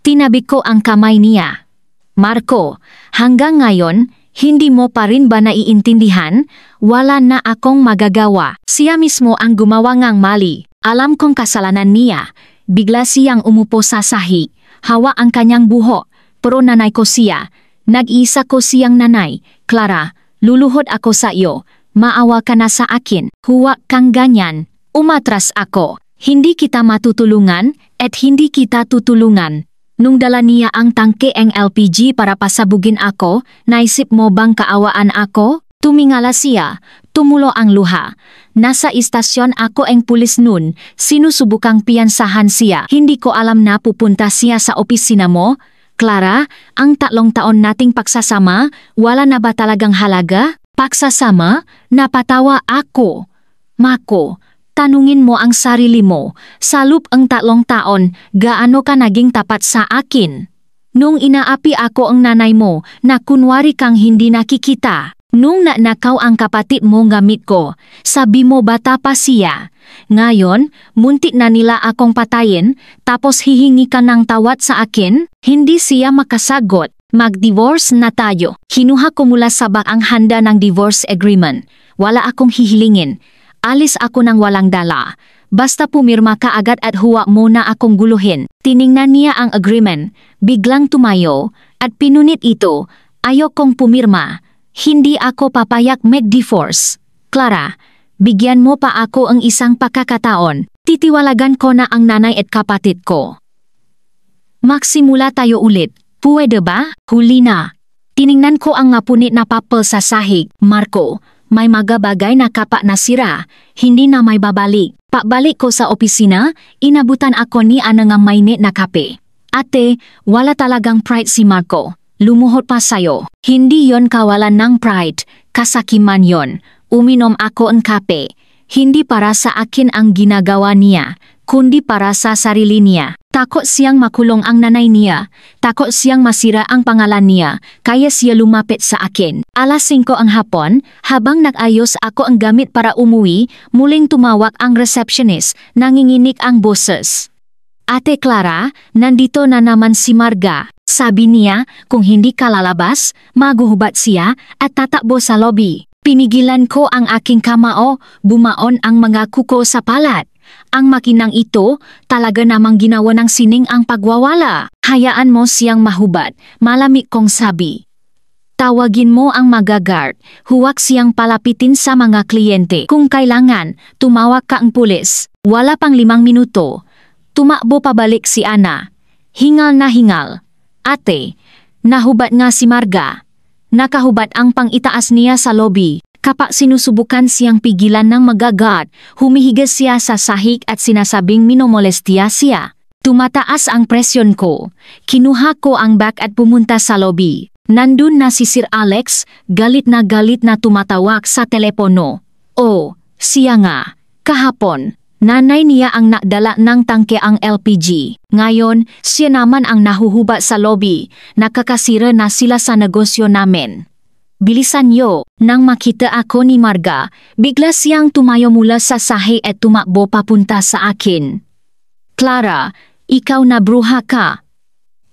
Tinabi ko ang kamay niya. Marco, hanggang ngayon, hindi mo pa rin ba naiintindihan? Wala na akong magagawa. Siya mismo ang gumawa ngang mali. Alam kong kasalanan niya. Bigla siyang umupo sa sahig. Hawa ang kanyang buhok. Pero nanay ko siya. Nag-isa ko siyang nanay. Clara, luluhod ako sa iyo. Maawa ka na sa akin. Huwag kang ganyan. Umatras ako. Hindi kita matutulungan at hindi kita tutulungan. Nung dala niya ang tangke ng LPG para pasabugin ako, naisip mo bang kaawaan ako? Tumingala siya, tumulo ang luha. Nasa istasyon ako ang pulis nun, sinusubukang piyansahan siya. Hindi ko alam na pupunta siya sa opisina mo. Clara, ang 3 taon nating pagsasama, wala na ba talagang halaga? Pagsasama? Napatawa ako. Mako, tanungin mo ang sarili mo, sa loob ang 3 taon, gaano ka naging tapat sa akin? Nung inaapi ako ang nanay mo, na kunwari kang hindi nakikita. Nung nanakaw ang kapatid mo gamit ko, sabi mo bata pa siya. Ngayon, muntik na nila akong patayin, tapos hihingi ka ng tawad sa akin? Hindi siya makasagot. Mag-divorce na tayo. Kinuha ko mula sa bag ang handa ng divorce agreement. Wala akong hihilingin. Alis ako ng walang dala. Basta pumirma ka agad at huwag mo na akong guluhin. Tiningnan niya ang agreement. Biglang tumayo at pinunit ito. Ayokong pumirma. Hindi ako papayag mag-divorce. Clara, bigyan mo pa ako ang isang pagkakataon. Titiwalagan ko na ang nanay at kapatid ko. Magsimula tayo ulit. Pwede ba? Huli na. Tiningnan ko ang napunit na papel sa sahig. Marco, may mga bagay na kapa na sira. Hindi na may babalik. Pagbalik ko sa opisina, inabutan ako ni Ana ng mainit na kape. Ate, wala talagang pride si Marco. Lumuhod pa sayo. Hindi yon kawalan ng pride. Kasakiman yon. Uminom ako ng kape. Hindi para sa akin ang ginagawa niya, kundi para sa sarili niya. Takot siyang makulong ang nanay niya. Takot siyang masira ang pangalan niya, kaya siya lumapit sa akin. Alas 5 ang hapon, habang nag-ayos ako ang gamit para umuwi, muling tumawag ang receptionist, nanginginig ang boses. Ate Clara, nandito na naman si Marga. Sabi niya, kung hindi ka lalabas, maguhubat siya at tatakbo sa lobby. Pinigilan ko ang aking kamao, bumaon ang mga kuko sa palat. Ang makinang ito, talaga namang ginawa ng sining ang pagwawala. Hayaan mo siyang mahubat, malamig kong sabi. Tawagin mo ang magagard, huwag siyang palapitin sa mga kliyente. Kung kailangan, tumawag ka ang pulis. Wala pang 5 minuto. Tumakbo pabalik si Ana. Hingal na hingal. Ate, nahubat nga si Marga. Nakahubat ang pang-itaas niya sa lobby. Kapag sinusubukan siyang pigilan ng magagat, humihigas siya sa sahig at sinasabing minomolestiya siya. Tumataas ang presyon ko. Kinuha ko ang bag at pumunta sa lobby. Nandun na si Sir Alex, galit na tumatawag sa telepono. Oh, siya nga. Kahapon, nanay niya ang nakdala ng tangke ang LPG. Ngayon, siya naman ang nahuhuba sa lobby. Nakakasira na sila sa negosyo namin. Bilisan niyo, nang makita ako ni Marga, bigla siyang tumayo mula sa sahig at tumakbo papunta sa akin. Clara, ikaw na bruha ka.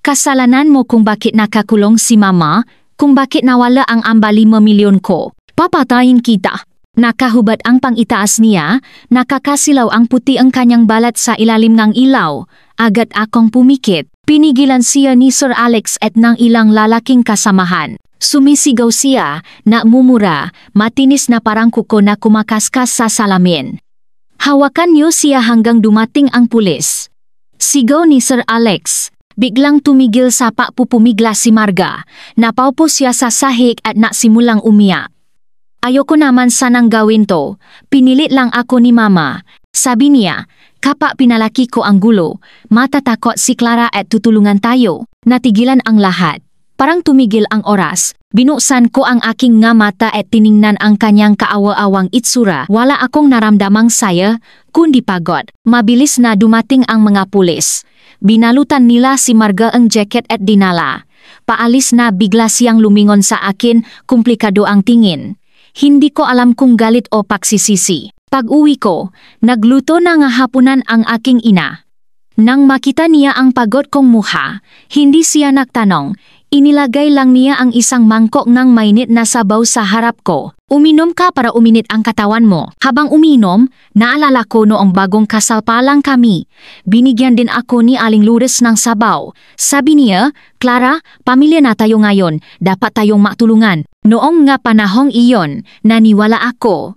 Kasalanan mo kung bakit nakakulong si Mama, kung bakit nawala ang amba 5 milyon ko. Papatayin kita. Nakahubad ang pang-itaas niya, nakakasilaw ang puti ang kanyang balat sa ilalim ng ilaw. Agad akong pumikit. Pinigilan siya ni Sir Alex at ng ilang lalaking kasamahan. Sumisigaw siya, namumura, matinis na parang kuko na kumakaskas sa salamin. Hawakan niyo siya hanggang dumating ang pulis. Sigaw ni Sir Alex. Biglang tumigil sa pupumigla si Marga. Napaupo siya sa sahig at nasimulang umiyak. Ayoko naman sanang gawin to. Pinilit lang ako ni Mama. Sabi niya, kapag pinalaki ko ang gulo, matatakot si Clara at tutulungan tayo. Natigilan ang lahat. Parang tumigil ang oras. Binuksan ko ang aking nga mata at tiningnan ang kanyang kaawa-awang itsura. Wala akong naramdamang saya, kundi pagod. Mabilis na dumating ang mga pulis. Binalutan nila si Marga ang jacket at dinala. Paalis na bigla siyang lumingon sa akin, komplikado ang tingin. Hindi ko alam kung galit o pagsisisi. Pag-uwi ko, nagluto na nga hapunan ang aking ina. Nang makita niya ang pagod kong mukha, hindi siya nagtanong. Inilagay lang niya ang isang mangkok ng mainit na sabaw sa harap ko. Uminom ka para uminit ang katawan mo. Habang uminom, naalala ko noong bagong kasal pa lang kami. Binigyan din ako ni Aling Lourdes ng sabaw. Sabi niya, Clara, pamilya na tayo ngayon. Dapat tayong matulungan. Noong nga panahong iyon, naniwala ako.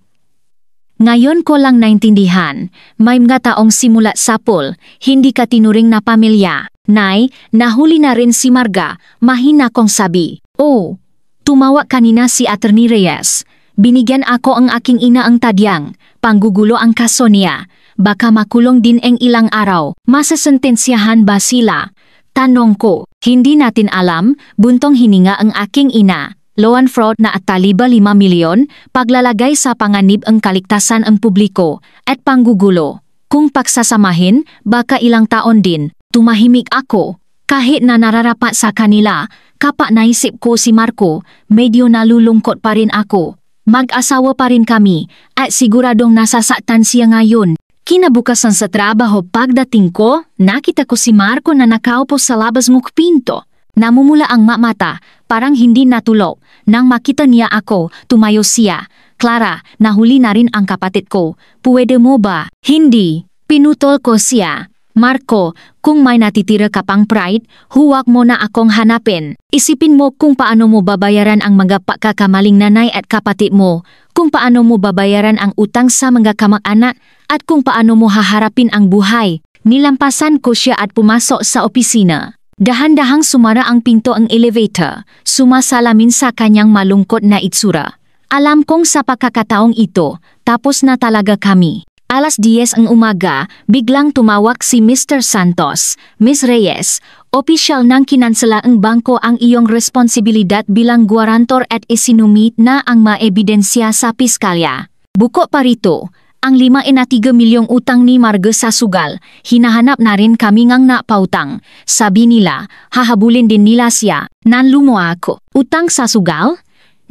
Ngayon ko lang naintindihan, may mga taong simula sapul, hindi ka tinuring na pamilya. Nay, nahuli na rin si Marga, mahina kong sabi. Oh, tumawag kanina si Attorney Reyes. Binigyan ako ang aking ina ang tadyang, panggugulo ang kaso niya. Baka makulong din ang ilang araw, masasentensyahan ba sila? Tanong ko, hindi natin alam, buntong hininga ang aking ina. Law and fraud na ataliba 5 milyon, paglalagay sa panganib ang kaligtasan ang publiko, at panggugulo. Kung pagsasamahin, baka ilang taon din. Tumahimik ako. Kahit na nararapat sa kanila, kapag naisip ko si Marco, medyo nalulungkot pa rin ako. Mag-asawa pa rin kami, at siguradong nasasaktan siya ngayon. Kinabukasan sa trabaho pagdating ko, nakita ko si Marco na nakaupo sa labas ng pinto. Namumula ang mata, parang hindi natulog. Nang makita niya ako, tumayo siya. Clara, nahuli na rin ang kapatid ko. Pwede mo ba? Hindi. Pinutol ko siya. Marco, kung may natitira ka pang pride, huwag mo na akong hanapin. Isipin mo kung paano mo babayaran ang mga pagkakamaling nanay at kapatid mo, kung paano mo babayaran ang utang sa mga kamag-anak, at kung paano mo haharapin ang buhay. Nilampasan ko siya at pumasok sa opisina. Dahan-dahang sumara ang pinto ang elevator, sumasalamin sa kanyang malungkot na itsura. Alam kong sa pagkakataong ito, tapos na talaga kami. 10:00 ang umaga, biglang tumawag si Mr. Santos. Miss Reyes, opisyal nang kinansela ang bangko ang iyong responsibilidad bilang guarantor at isinumit na ang maebidensya sa piskalya. Buko pa rito, ang 5.3 milyong utang ni Marga sa sugal, hinahanap na rin kami ngang napautang. Sabi nila, hahabulin din nila siya. Nanlumo ako. Utang sa sugal?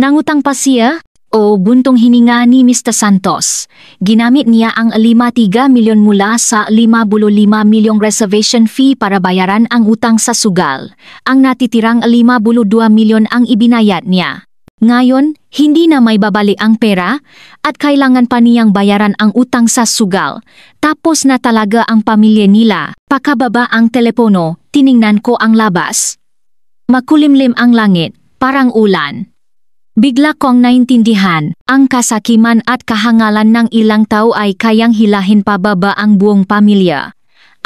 Nangutang pa siya? O buntong hininga ni Mr. Santos. Ginamit niya ang 5.3 milyon mula sa 55 milyong reservation fee para bayaran ang utang sa sugal. Ang natitirang 52 milyon ang ibinayad niya. Ngayon, hindi na may babalik ang pera at kailangan pa niyang bayaran ang utang sa sugal. Tapos na talaga ang pamilya nila. Pakababa ang telepono, tiningnan ko ang labas. Makulimlim ang langit, parang ulan. Bigla kong naintindihan, ang kasakiman at kahangalan ng ilang tao ay kayang hilahin pababa ang buong pamilya.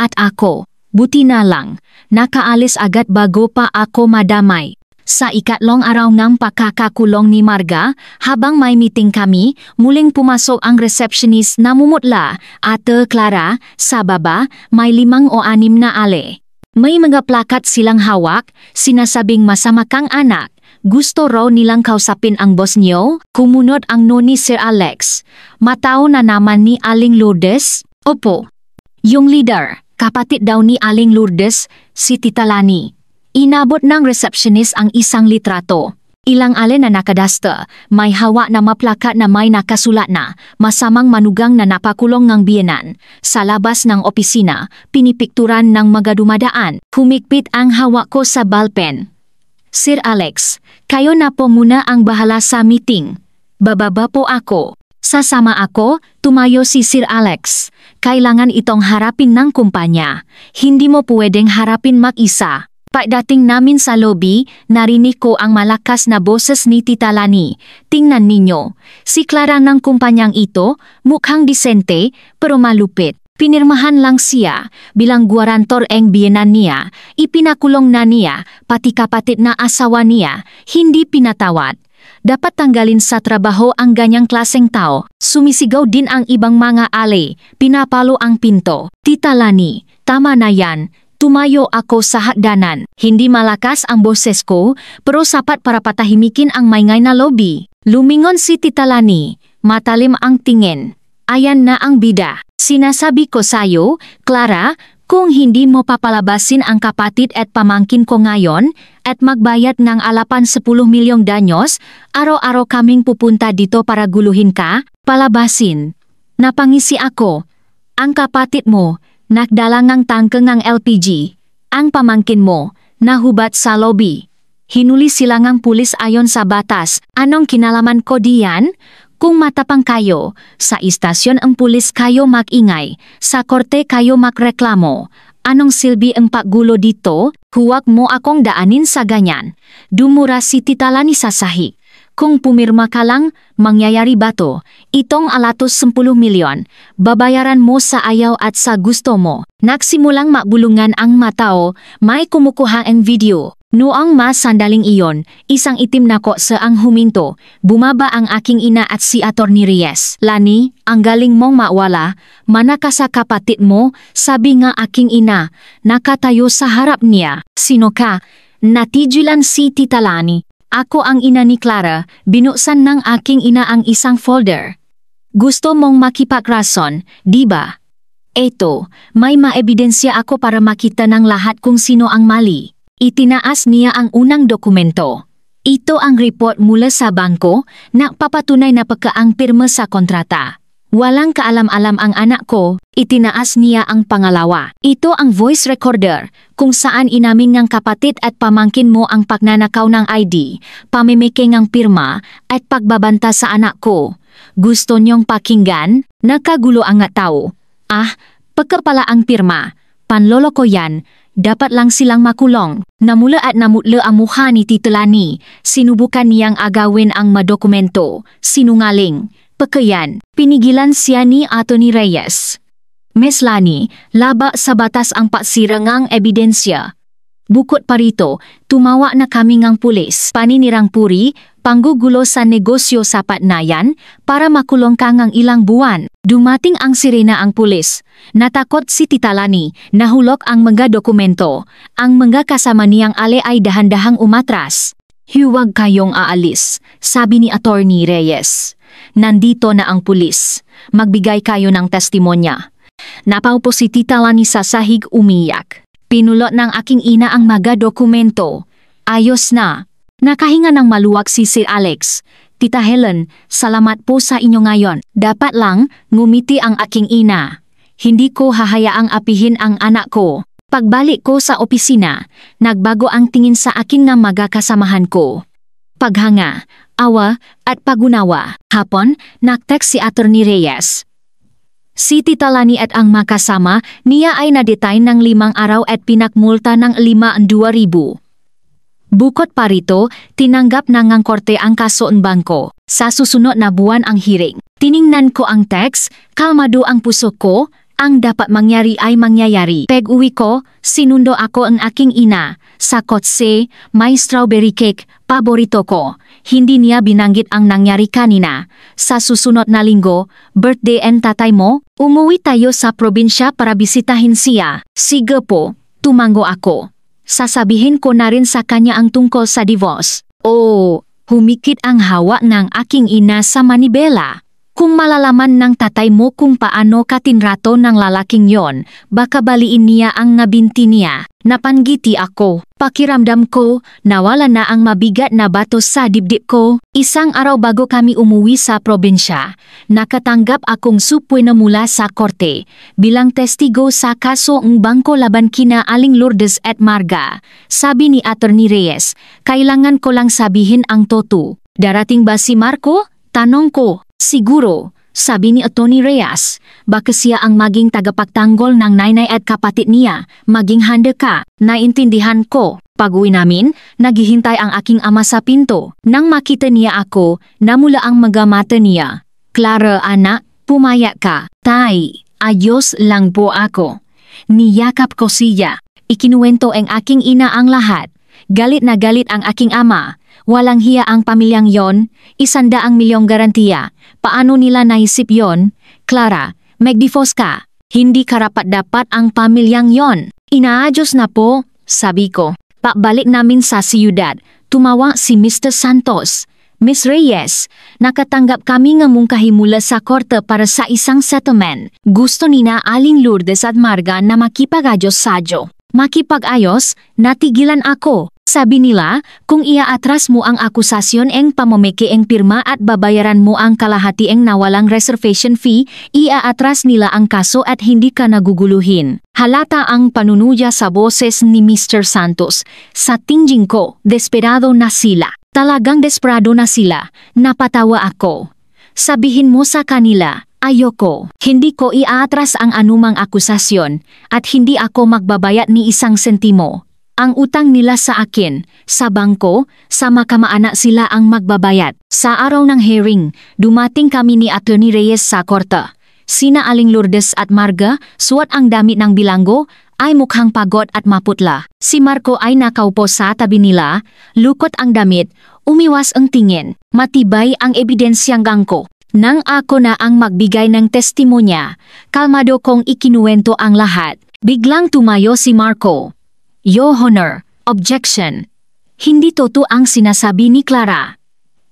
At ako, buti na lang, nakaalis agad bago pa ako madamay. Sa ikatlong araw ng pakakakulong ni Marga, habang may meeting kami, muling pumasok ang receptionist na mumutla. Ate Clara, sa baba, may 5 o 6 na ale. May mga plakat silang hawak, sinasabing masama kang anak. Gusto raw nilang kausapin ang boss niyo, kumunot ang noni Sir Alex. Matao na naman ni Aling Lourdes? Opo. Yung leader, kapatid daw ni Aling Lourdes, si Tita Lani. Inabot ng receptionist ang isang litrato. Ilang ale na nakadasta, may hawa na maplakat na may nakasulat na, masamang manugang na napakulong ng biyenan. Sa labas ng opisina, pinipikturan ng mga dumadaan. Humigpit ang hawak ko sa ballpen. Sir Alex, kayo na po muna ang bahala sa meeting. Bababa po ako. Sasama ako, tumayo si Sir Alex. Kailangan itong harapin ng kumpanya. Hindi mo pwedeng harapin mag-isa. Pagdating namin sa lobby, narinig ko ang malakas na boses ni Tita Lani. Tingnan ninyo, si Clara ng kumpanyang ito, mukhang disente, pero malupit. Pinirmahan lang siya, bilang guarantor ang biyenan niya, ipinakulong na niya, pati kapatid na asawa niya, hindi pinatawad. Dapat tanggalin sa trabaho ang ganyang klaseng tao. Sumisigaw din ang ibang mga ale, pinapalo ang pinto. Tita Lani, tama na yan. Tumayo ako sa hagdanan. Hindi malakas ang boses ko, pero sapat para patahimikin ang maingay na lobby. Lumingon si Tita Lani, matalim ang tingin. Ayan na ang bida. Sinasabi ko sa'yo, Clara, kung hindi mo papalabasin ang kapatid at pamangkin ko ngayon, at magbayad ng alapan 10 milyong danyos, araw-araw kaming pupunta dito para guluhin ka, palabasin. Napangisi ako. Ang kapatid mo, nakdala ng tangke ng LPG. Ang pamangkin mo, nahubat sa lobby. Hinuli sila ng pulis ayon sa batas. Anong kinalaman ko diyan? Kung matapang kayo, sa istasyon ang pulis kayo mag-ingay, sa korte kayo magreklamo. Anong silbi ang paggulo dito? Huwag mo akong daanin sa ganyan. Dumura si Tita Lani sa sahig. Kung pumirma ka lang, mangyayari ba to? Itong alatos 10 milyon, babayaran mo sa ayaw at sa gusto mo. Nagsimulang mabulungan ang matao, may kumukuha ang video. Noong sandaling iyon, isang itim na kotse ang huminto. Bumaba ang aking ina at si Atty. Reyes. Lani, ang galing mong mawala, mana ka sa kapatid mo, sabi nga aking ina. Nakatayo sa harap niya. Sino ka? Natigilan si Tita Lani. Ako ang ina ni Clara, binuksan ng aking ina ang isang folder. Gusto mong makipagrason, di ba? Eto, may maebidensya ako para makita ng lahat kung sino ang mali. Itinaas niya ang unang dokumento. Ito ang report mula sa bangko na papatunay na pagkaang pirma sa kontrata. Walang kaalam-alam ang anak ko, itinaas niya ang pangalawa. Ito ang voice recorder, kung saan inamin ng kapatid at pamangkin mo ang pagnanakaw ng ID, pamimiking ng pirma, at pagbabanta sa anak ko. Gusto niyong pakinggan? Nakagulo ang tao. Pagkapala ang pirma. Panloloko yan. Dapat lang silang makulong. Namula at namutla ang mukha ni Tita Lani. Sinubukan niyang agawin ang madokumento. Sinungaling. Pagkayan, pinigilan siya ni Atty. Reyes. Ms. Lani, laba sa batas ang pasirangang ebidensya. Bukod pa rito, tumawa na kami ngang pulis. Paninirang puri, panggugulo sa negosyo sa patnayan para makulong ka ngang ilang buwan. Dumating ang sirena ang pulis. Natakot si Tita Lani, nahulog ang mga dokumento. Ang mga kasama niyang ale ay dahan-dahang umatras. Huwag kayong aalis, sabi ni Atty. Reyes. Nandito na ang pulis. Magbigay kayo ng testimonya. Napaupo si Tita Lani sa sahig umiyak. Pinulot ng aking ina ang mga dokumento. Ayos na. Nakahinga ng maluwag si Sir Alex. Tita Helen, salamat po sa inyo ngayon. Dapat lang, ngumiti ang aking ina. Hindi ko hahayaang apihin ang anak ko. Pagbalik ko sa opisina, nagbago ang tingin sa akin ng mga kasamahan ko. Paghanga, awa, at pagunawa. Hapon, nag-text si Atty. Reyes. Si Tita Lani at ang makasama niya ay na-detain ng 5 araw at pinakmulta ng 52,000. Bukod pa rito, tinanggap ng korte ang kaso ng bangko. Sa susunod na buwan ang hearing. Tiningnan ko ang text, kalmado ang puso ko, Ang dapat mangyari ay mangyayari. Pag-uwi ko, sinundo ako ang aking ina. Sa kotse, may strawberry cake, paborito ko. Hindi niya binanggit ang nangyari kanina. Sa susunod na linggo, birthday and tatay mo, umuwi tayo sa probinsya para bisitahin siya. Sige po, tumango ako. Sasabihin ko na rin sa kanya ang tungkol sa divorce. Oh, humikit ang hawak ng aking ina sa manibela. Kung malalaman ng tatay mo kung paano katinrato ng lalaking yon, baka baliin niya ang ngabinti niya. Napanggiti ako. Pakiramdam ko, nawala na ang mabigat na bato sa dibdib ko. Isang araw bago kami umuwi sa probinsya, nakatanggap akong supwe na mula sa korte bilang testigo sa kaso ng bangko laban kina Aling Lourdes at Marga. Sabi ni Attorney Reyes, kailangan ko lang sabihin ang totoo. Darating ba si Marco? Tanong ko. Siguro, sabi ni Atty. Reyes, baka siya ang maging tagapagtanggol ng nanay at kapatid niya. Maging handa ka, naintindihan ko. Pag-uwi namin, naghihintay ang aking ama sa pinto. Nang makita niya ako, namula ang mga mata niya. Clara anak, pumayat ka. Tay, ayos lang po ako. Niyakap ko siya. Ikinuwento ang aking ina ang lahat. Galit na galit ang aking ama. Walang hiya ang pamilyang yon, 100 milyong garantiya. Paano nila naisip yon? Clara, mag-divorce ka. Hindi karapat-dapat ang pamilyang yon. Inaayos na po, sabi ko. Pabalik namin sa siyudad, tumawa si Mr. Santos. Miss Reyes, nakatanggap kami ng mungkahi mula sa korte para sa isang settlement. Gusto nina Aling Lourdes at Marga na makipag-ayos sadyo. Makipag-ayos, natigilan ako. Sabi nila, kung iaatras mo ang akusasyon eng pamameke eng pirma at babayaran mo ang kalahati eng nawalang reservation fee, iaatras nila ang kaso at hindi ka naguguluhin. Halata ang panunuya sa boses ni Mr. Santos. Sa tingin ko, desperado na sila. Talagang desperado na sila. Napatawa ako. Sabihin mo sa kanila, ayoko. Hindi ko iaatras ang anumang akusasyon at hindi ako magbabayad ni isang sentimo. Ang utang nila sa akin, sa bangko, sa makamaanak sila ang magbabayad. Sa araw ng hearing, dumating kami ni Atty. Reyes sa korte. Sina Aling Lourdes at Marga, suot ang damit ng bilanggo, ay mukhang pagod at maputla. Si Marco ay nakaupo sa tabi nila, lukot ang damit, umiwas ang tingin. Matibay ang ebidensyang gangko. Nang ako na ang magbigay ng testimonya, kalmado kong ikinuwento ang lahat. Biglang tumayo si Marco. Your Honor, objection. Hindi totoo ang sinasabi ni Clara.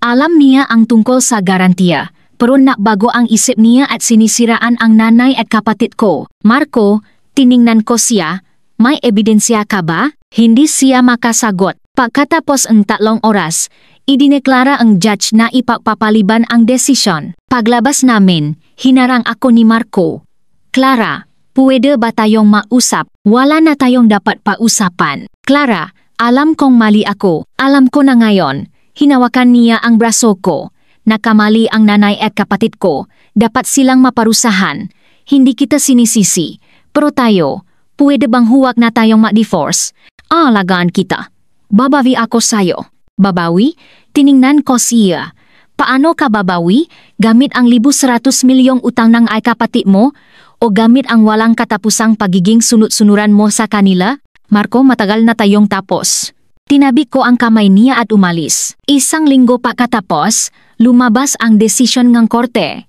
Alam niya ang tungkol sa garantiya, pero nakbago ang isip niya at sinisiraan ang nanay at kapatid ko. Marco, tiningnan ko siya, may ebidensya ka ba? Hindi siya makasagot. Pagkatapos ang 3 oras, idineklara ang judge na ipagpapaliban ang desisyon. Paglabas namin, hinarang ako ni Marco. Clara, pwede ba tayong mausap? Wala na tayong dapat pausapan. Clara, alam kong mali ako. Alam ko na ngayon. Hinawakan niya ang braso ko. Nakamali ang nanay at kapatid ko. Dapat silang maparusahan. Hindi kita sinisisi. Pero tayo, pwede bang huwag na tayong ma-divorce? Alagaan kita. Babawi ako sayo. Babawi? Tiningnan ko siya. Paano ka babawi? Gamit ang 100 milyong utang ng ay kapatid mo? O gamit ang walang katapusang pagiging sunod-sunuran mo sa kanila? Marco, matagal na tayong tapos. Tinabi ko ang kamay niya at umalis. 1 linggo pa katapos, lumabas ang desisyon ng korte.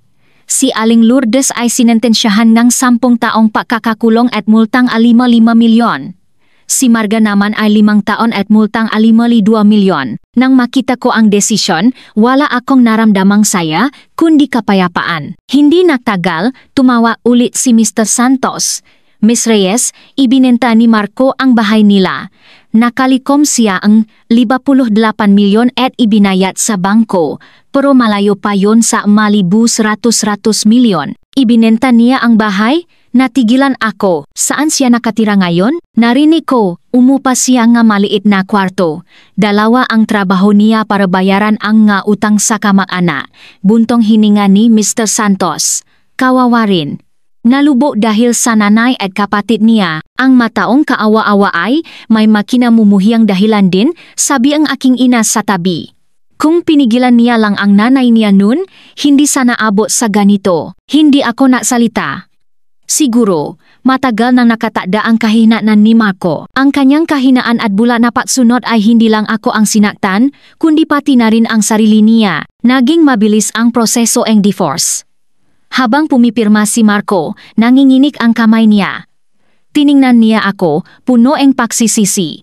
Si Aling Lourdes ay sinentensyahan ng 10 taong pagkakakulong at multang 55 milyon. Si Marga naman ay 5 taon at multang 52 milyon. Nang makita ko ang desisyon, wala akong naramdamang saya, kundi kapayapaan. Hindi nagtagal, tumawa ulit si Mr. Santos. Miss Reyes, ibinenta ni Marco ang bahay nila. Nakalikom siya ang 58 milyon at ibinayat sa bangko, pero malayo pa yon sa Malibu 100 milyon. Ibinenta niya ang bahay? Natigilan ako. Saan siya nakatira ngayon? Narinig ko, umupa siya nga maliit na kwarto. 2 ang trabaho niya para bayaran ang nga utang sa kamag-anak. Buntong hininga ni Mr. Santos. Kawawa rin. Nalubo dahil sa nanay at kapatid niya. Ang mataong kaawa-awa ay may makinamumuhiyang dahilan din, sabi ang aking ina sa tabi. Kung pinigilan niya lang ang nanay niya nun, hindi sana abot sa ganito. Hindi ako nasalita. Siguro, matagal nang nakatakda ang kahinaan ni Marco. Ang kanyang kahinaan at bula na pagsunod ay hindi lang ako ang sinaktan, kundi pati na rin ang sarili niya. Naging mabilis ang proseso ng divorce. Habang pumipirma si Marco, nanginginig ang kamay niya. Tiningnan niya ako, puno ang pagsisisi.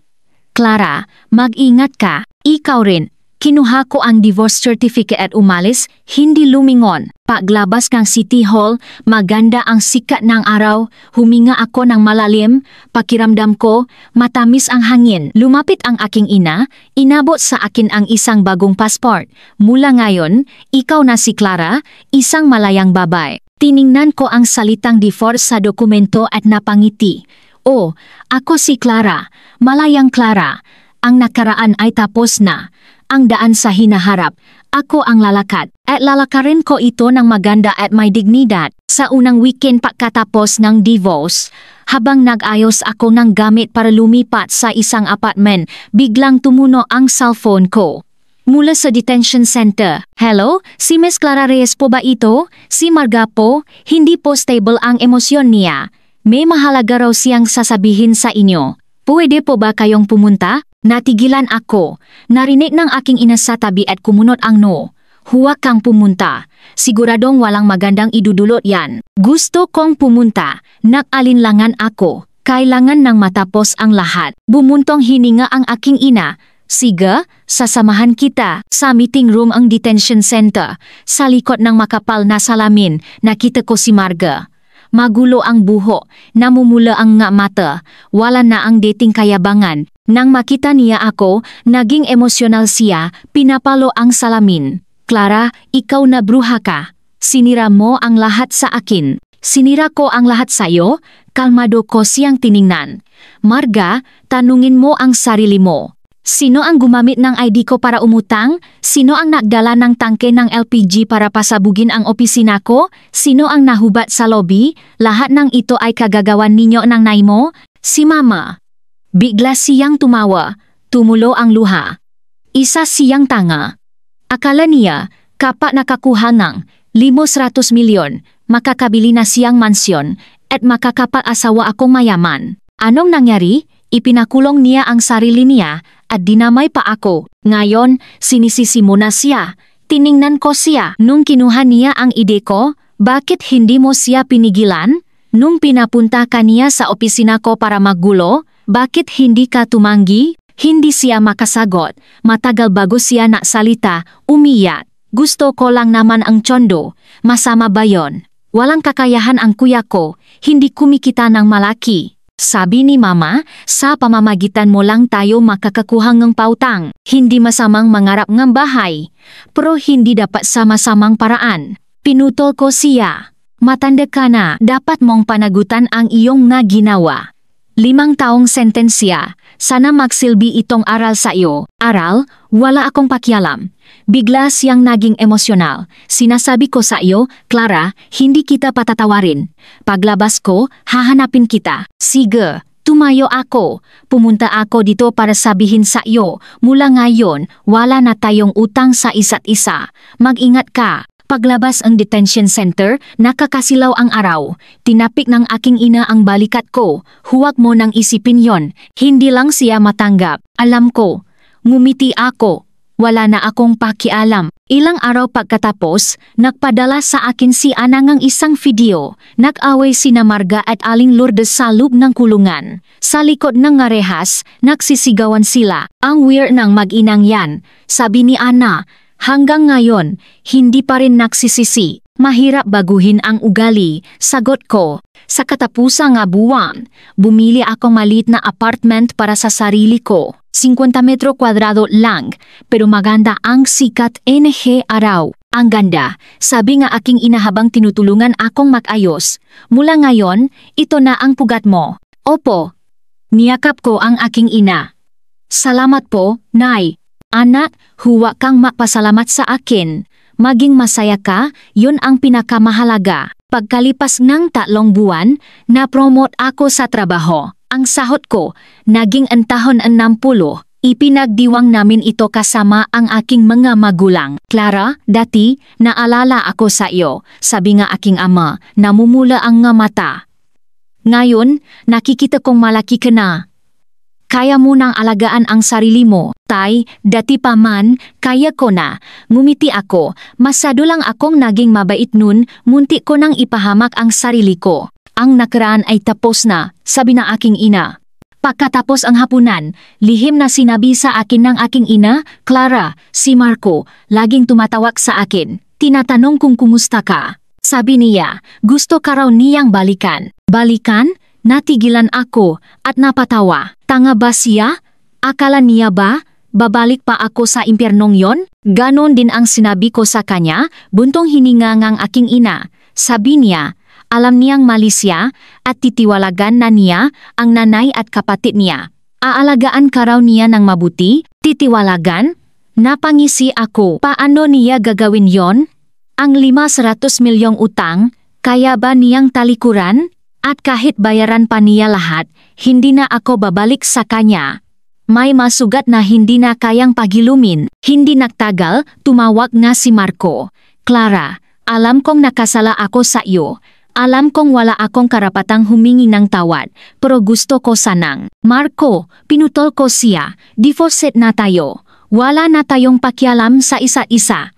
Clara, mag-ingat ka, ikaw rin. Kinuha ko ang divorce certificate at umalis, hindi lumingon. Paglabas ng City Hall, maganda ang sikat ng araw, huminga ako ng malalim, pakiramdam ko, matamis ang hangin. Lumapit ang aking ina, inabot sa akin ang isang bagong passport. Mula ngayon, ikaw na si Clara, isang malayang babae. Tiningnan ko ang salitang divorce sa dokumento at napangiti. Oh, ako si Clara, malayang Clara. Ang nakaraan ay tapos na. Ang daan sa hinaharap, ako ang lalakad. At lalakarin ko ito ng maganda at may dignidad. Sa unang weekend pagkatapos ng divorce, habang nag-ayos ako ng gamit para lumipat sa isang apartment, biglang tumuno ang cellphone ko. Mula sa detention center. Hello? Si Miss Clara Reyes po ba ito? Si Marga po? Hindi po stable ang emosyon niya. May mahalaga raw siyang sasabihin sa inyo. Pwede po ba kayong pumunta? Natigilan ako. Narinig ng aking ina sa tabi at kumunot ang no. Huwag kang pumunta. Siguradong walang magandang idudulot yan. Gusto kong pumunta. Nag-alinlangan ako. Kailangan nang matapos ang lahat. Bumuntong hininga ang aking ina. Sige, sasamahan kita. Sa meeting room ang detention center. Sa likod ng makapal na salamin, nakita ko si Marga. Magulo ang buho, namumula ang nga mata, wala na ang dating kayabangan. Nang makita niya ako, naging emosyonal siya, pinapalo ang salamin. Clara, ikaw na bruha ka. Sinira mo ang lahat sa akin. Sinira ko ang lahat sa'yo? Kalmado ko siyang tiningnan. Marga, tanungin mo ang sarili mo. Sino ang gumamit ng ID ko para umutang? Sino ang nagdala ng tangke ng LPG para pasabugin ang opisina ko? Sino ang nahubat sa lobby? Lahat ng ito ay kagagawan ninyo ng nay mo? Si Mama. Bigla siyang tumawa. Tumulo ang luha. Isa siyang tanga. Akala niya, kapag nakakuha ng 500 milyon, makakabili na siyang mansyon at makakapag-asawa akong mayaman. Anong nangyari? Ipinakulong niya ang sarili niya at dinamay pa ako. Ngayon, sinisisi mo na siya. Tiningnan ko siya. Nung kinuha niya ang ide ko, bakit hindi mo siya pinigilan? Nung pinapunta ka niya sa opisina ko para maggulo, bakit hindi ka tumanggi? Hindi siya makasagot. Matagal bago siya naksalita, umiyak. Gusto ko lang naman ang tsondo. Masama ba yon? Walang kakayahan ang kuya ko, hindi kumikita ng malaki. Sabi ni Mama, sa pamamagitan mo lang tayo makakakuha ng pautang. Hindi masamang mangarap ng bahay, pero hindi dapat sama-samang paraan. Pinutol ko siya. Matanda ka na, dapat mong panagutan ang iyong nga ginawa. 5 taong sentensya, sana magsilbi itong aral sa iyo. Aral, wala akong pakialam. Bigla siyang naging emosyonal. Sinasabi ko sa iyo, Clara, hindi kita patatawarin. Paglabas ko, hahanapin kita. Sige, tumayo ako. Pumunta ako dito para sabihin sa iyo, mula ngayon, wala na tayong utang sa isa't isa. Mag-ingat ka. Paglabas ang detention center, nakakasilaw ang araw. Tinapik ng aking ina ang balikat ko. Huwag mo nang isipin yon. Hindi lang siya matanggap. Alam ko. Ngumiti ako. Wala na akong pakialam. Ilang araw pagkatapos, nagpadala sa akin si Ana ng isang video. Nag-away sina Marga at Aling Lourdes sa loob ng kulungan. Sa likod ng ngarehas, nagsisigawan sila. Ang weird ng mag-inang yan. Sabi ni Ana, hanggang ngayon, hindi pa rin nagsisisi. Mahirap baguhin ang ugali, sagot ko. Sa katapusang nga buwan, bumili akong maliit na apartment para sa sarili ko. 50 metro kwadrado lang, pero maganda ang sikat NG araw. Ang ganda, sabi nga aking ina habang tinutulungan akong mag-ayos. Mula ngayon, ito na ang pugat mo. Opo. Niyakap ko ang aking ina. Salamat po, Nay. Anak, huwag kang magpasalamat sa akin. Maging masaya ka, yun ang pinakamahalaga. Pagkalipas ng 3 buwan, na-promote ako sa trabaho. Ang sahod ko, naging antahon 60. Ipinagdiwang namin ito kasama ang aking mga magulang. Clara, dati, naalala ako sa iyo. Sabi nga aking ama, namumula ang nga mata. Ngayon, nakikita kong malaki ka na. Kaya mo nang alagaan ang sarili mo. Tay, dati pa man, kaya ko na. Ngumiti ako. Masyado lang akong naging mabait nun, munti ko nang ipahamak ang sarili ko. Ang nakaraan ay tapos na, sabi ng aking ina. Pagkatapos ang hapunan, lihim na sinabi sa akin ng aking ina, Clara, si Marco, laging tumatawag sa akin. Tinatanong kung kumusta ka. Sabi niya, gusto ka raw niyang balikan. Balikan? Natigilan ako at napatawa. Tanga ba siya? Akala niya ba? Babalik pa ako sa impyernong yon? Ganon din ang sinabi ko sa kanya, buntong hininga ngang aking ina. Sabi niya, alam niyang mali siya at titiwalagan na niya ang nanay at kapatid niya. Aalagaan ka raw niya ng mabuti? Titiwalagan? Napangisi ako. Paano niya gagawin yon? Ang 500 milyong utang, kaya ba niyang talikuran? At kahit bayaran pa niya lahat, hindi na ako babalik sa kanya. May masugat na hindi na kayang pagilumin. Hindi nagtagal, tumawag nga si Marco. Clara, alam kong nakasala ako sa iyo. Alam kong wala akong karapatang humingi ng tawad, pero gusto ko sanang. Marco, pinutol ko siya. Divorce na tayo. Wala na tayong pakialam sa isa't isa.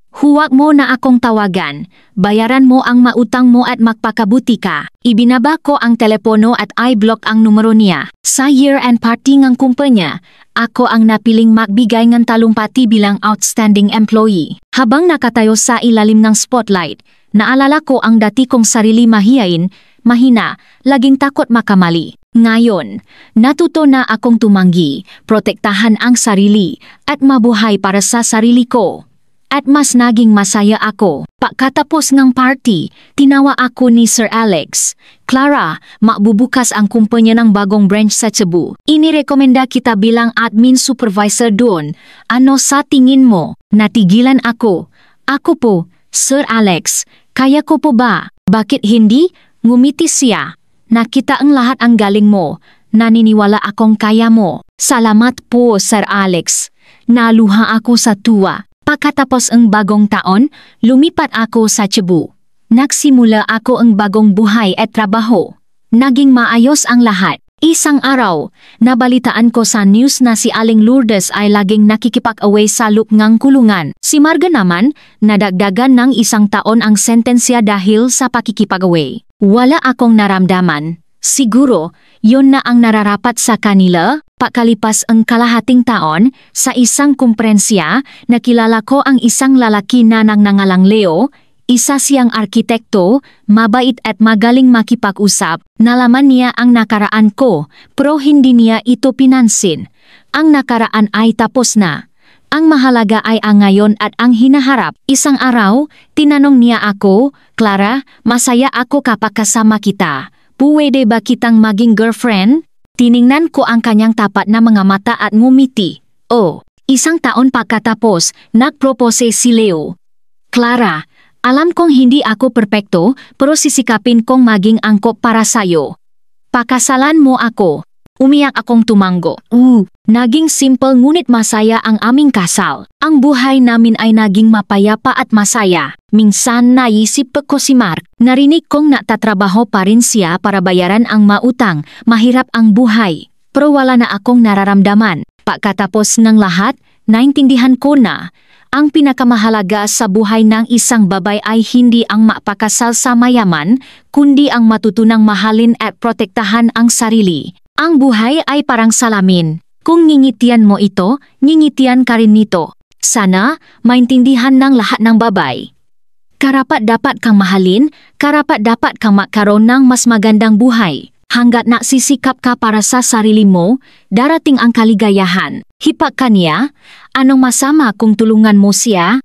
Huwag mo na akong tawagan. Bayaran mo ang mautang mo at magpakabuti ka. Ibinaba ko ang telepono at i-block ang numero niya. Sa year-end party ng kumpanya, ako ang napiling magbigay ng talumpati bilang outstanding employee. Habang nakatayo sa ilalim ng spotlight, naalala ko ang dati kong sarili mahiyain, mahina, laging takot makamali. Ngayon, natuto na akong tumanggi, protektahan ang sarili, at mabuhay para sa sarili ko. At mas naging masaya ako. Pagkatapos ng party, tinawa ako ni Sir Alex. Clara, magbubukas ang kumpanya ng bagong branch sa Cebu. Inirekomenda kita bilang admin supervisor doon. Ano sa tingin mo? Natigilan ako. Ako po, Sir Alex. Kaya ko po ba? Bakit hindi? Ngumiti siya. Nakita ang lahat ang galing mo. Naniniwala akong kaya mo. Salamat po, Sir Alex. Naluha ako sa tuwa. Pagkatapos ang bagong taon, lumipat ako sa Cebu. Nagsimula ako ang bagong buhay at trabaho. Naging maayos ang lahat. Isang araw, nabalitaan ko sa news na si Aling Lourdes ay laging nakikipag-away sa loob ng kulungan. Si Marga naman, nadagdagan ng 1 taon ang sentensya dahil sa pakikipag-away. Wala akong naramdaman. Siguro, yun na ang nararapat sa kanila. Pagkalipas ang kalahating taon, sa isang kumprensya, nakilala ko ang isang lalaki na nangangalang Leo. Isa siyang arkitekto, mabait at magaling makipag-usap. Nalaman niya ang nakaraan ko, pero hindi niya ito pinansin. Ang nakaraan ay tapos na. Ang mahalaga ay ang ngayon at ang hinaharap. Isang araw, tinanong niya ako, Clara, masaya ako kapag kasama kita. Puwede ba kitang maging girlfriend? Tiningnan ko ang kanyang tapat na mga mata at ngumiti. Oh, 1 taon pagkatapos, nagpropose si Leo. Clara, alam kong hindi ako perpekto, pero sisikapin kong maging angkop para sayo. Pakasalan mo ako. Umiyak akong tumango. Naging simple ngunit masaya ang aming kasal. Ang buhay namin ay naging mapayapa at masaya. Minsan naisip ko si Mark. Narinig kong natatrabaho pa rin siya para bayaran ang mautang. Mahirap ang buhay. Pero wala na akong nararamdaman. Pagkatapos ng lahat, naintindihan ko na. Ang pinakamahalaga sa buhay ng isang babae ay hindi ang mapakasal sa mayaman, kundi ang matutunang mahalin at protektahan ang sarili. Ang buhay ay parang salamin. Kung ngingitian mo ito, ngingitian ka rin nito. Sana, maintindihan ng lahat ng babae. Karapat-dapat kang mahalin, karapat-dapat kang magkaroon ng mas magandang buhay. Hanggat nagsisikap ka para sa sarili mo, darating ang kaligayahan. Hipak ka niya? Anong masama kung tulungan mo siya?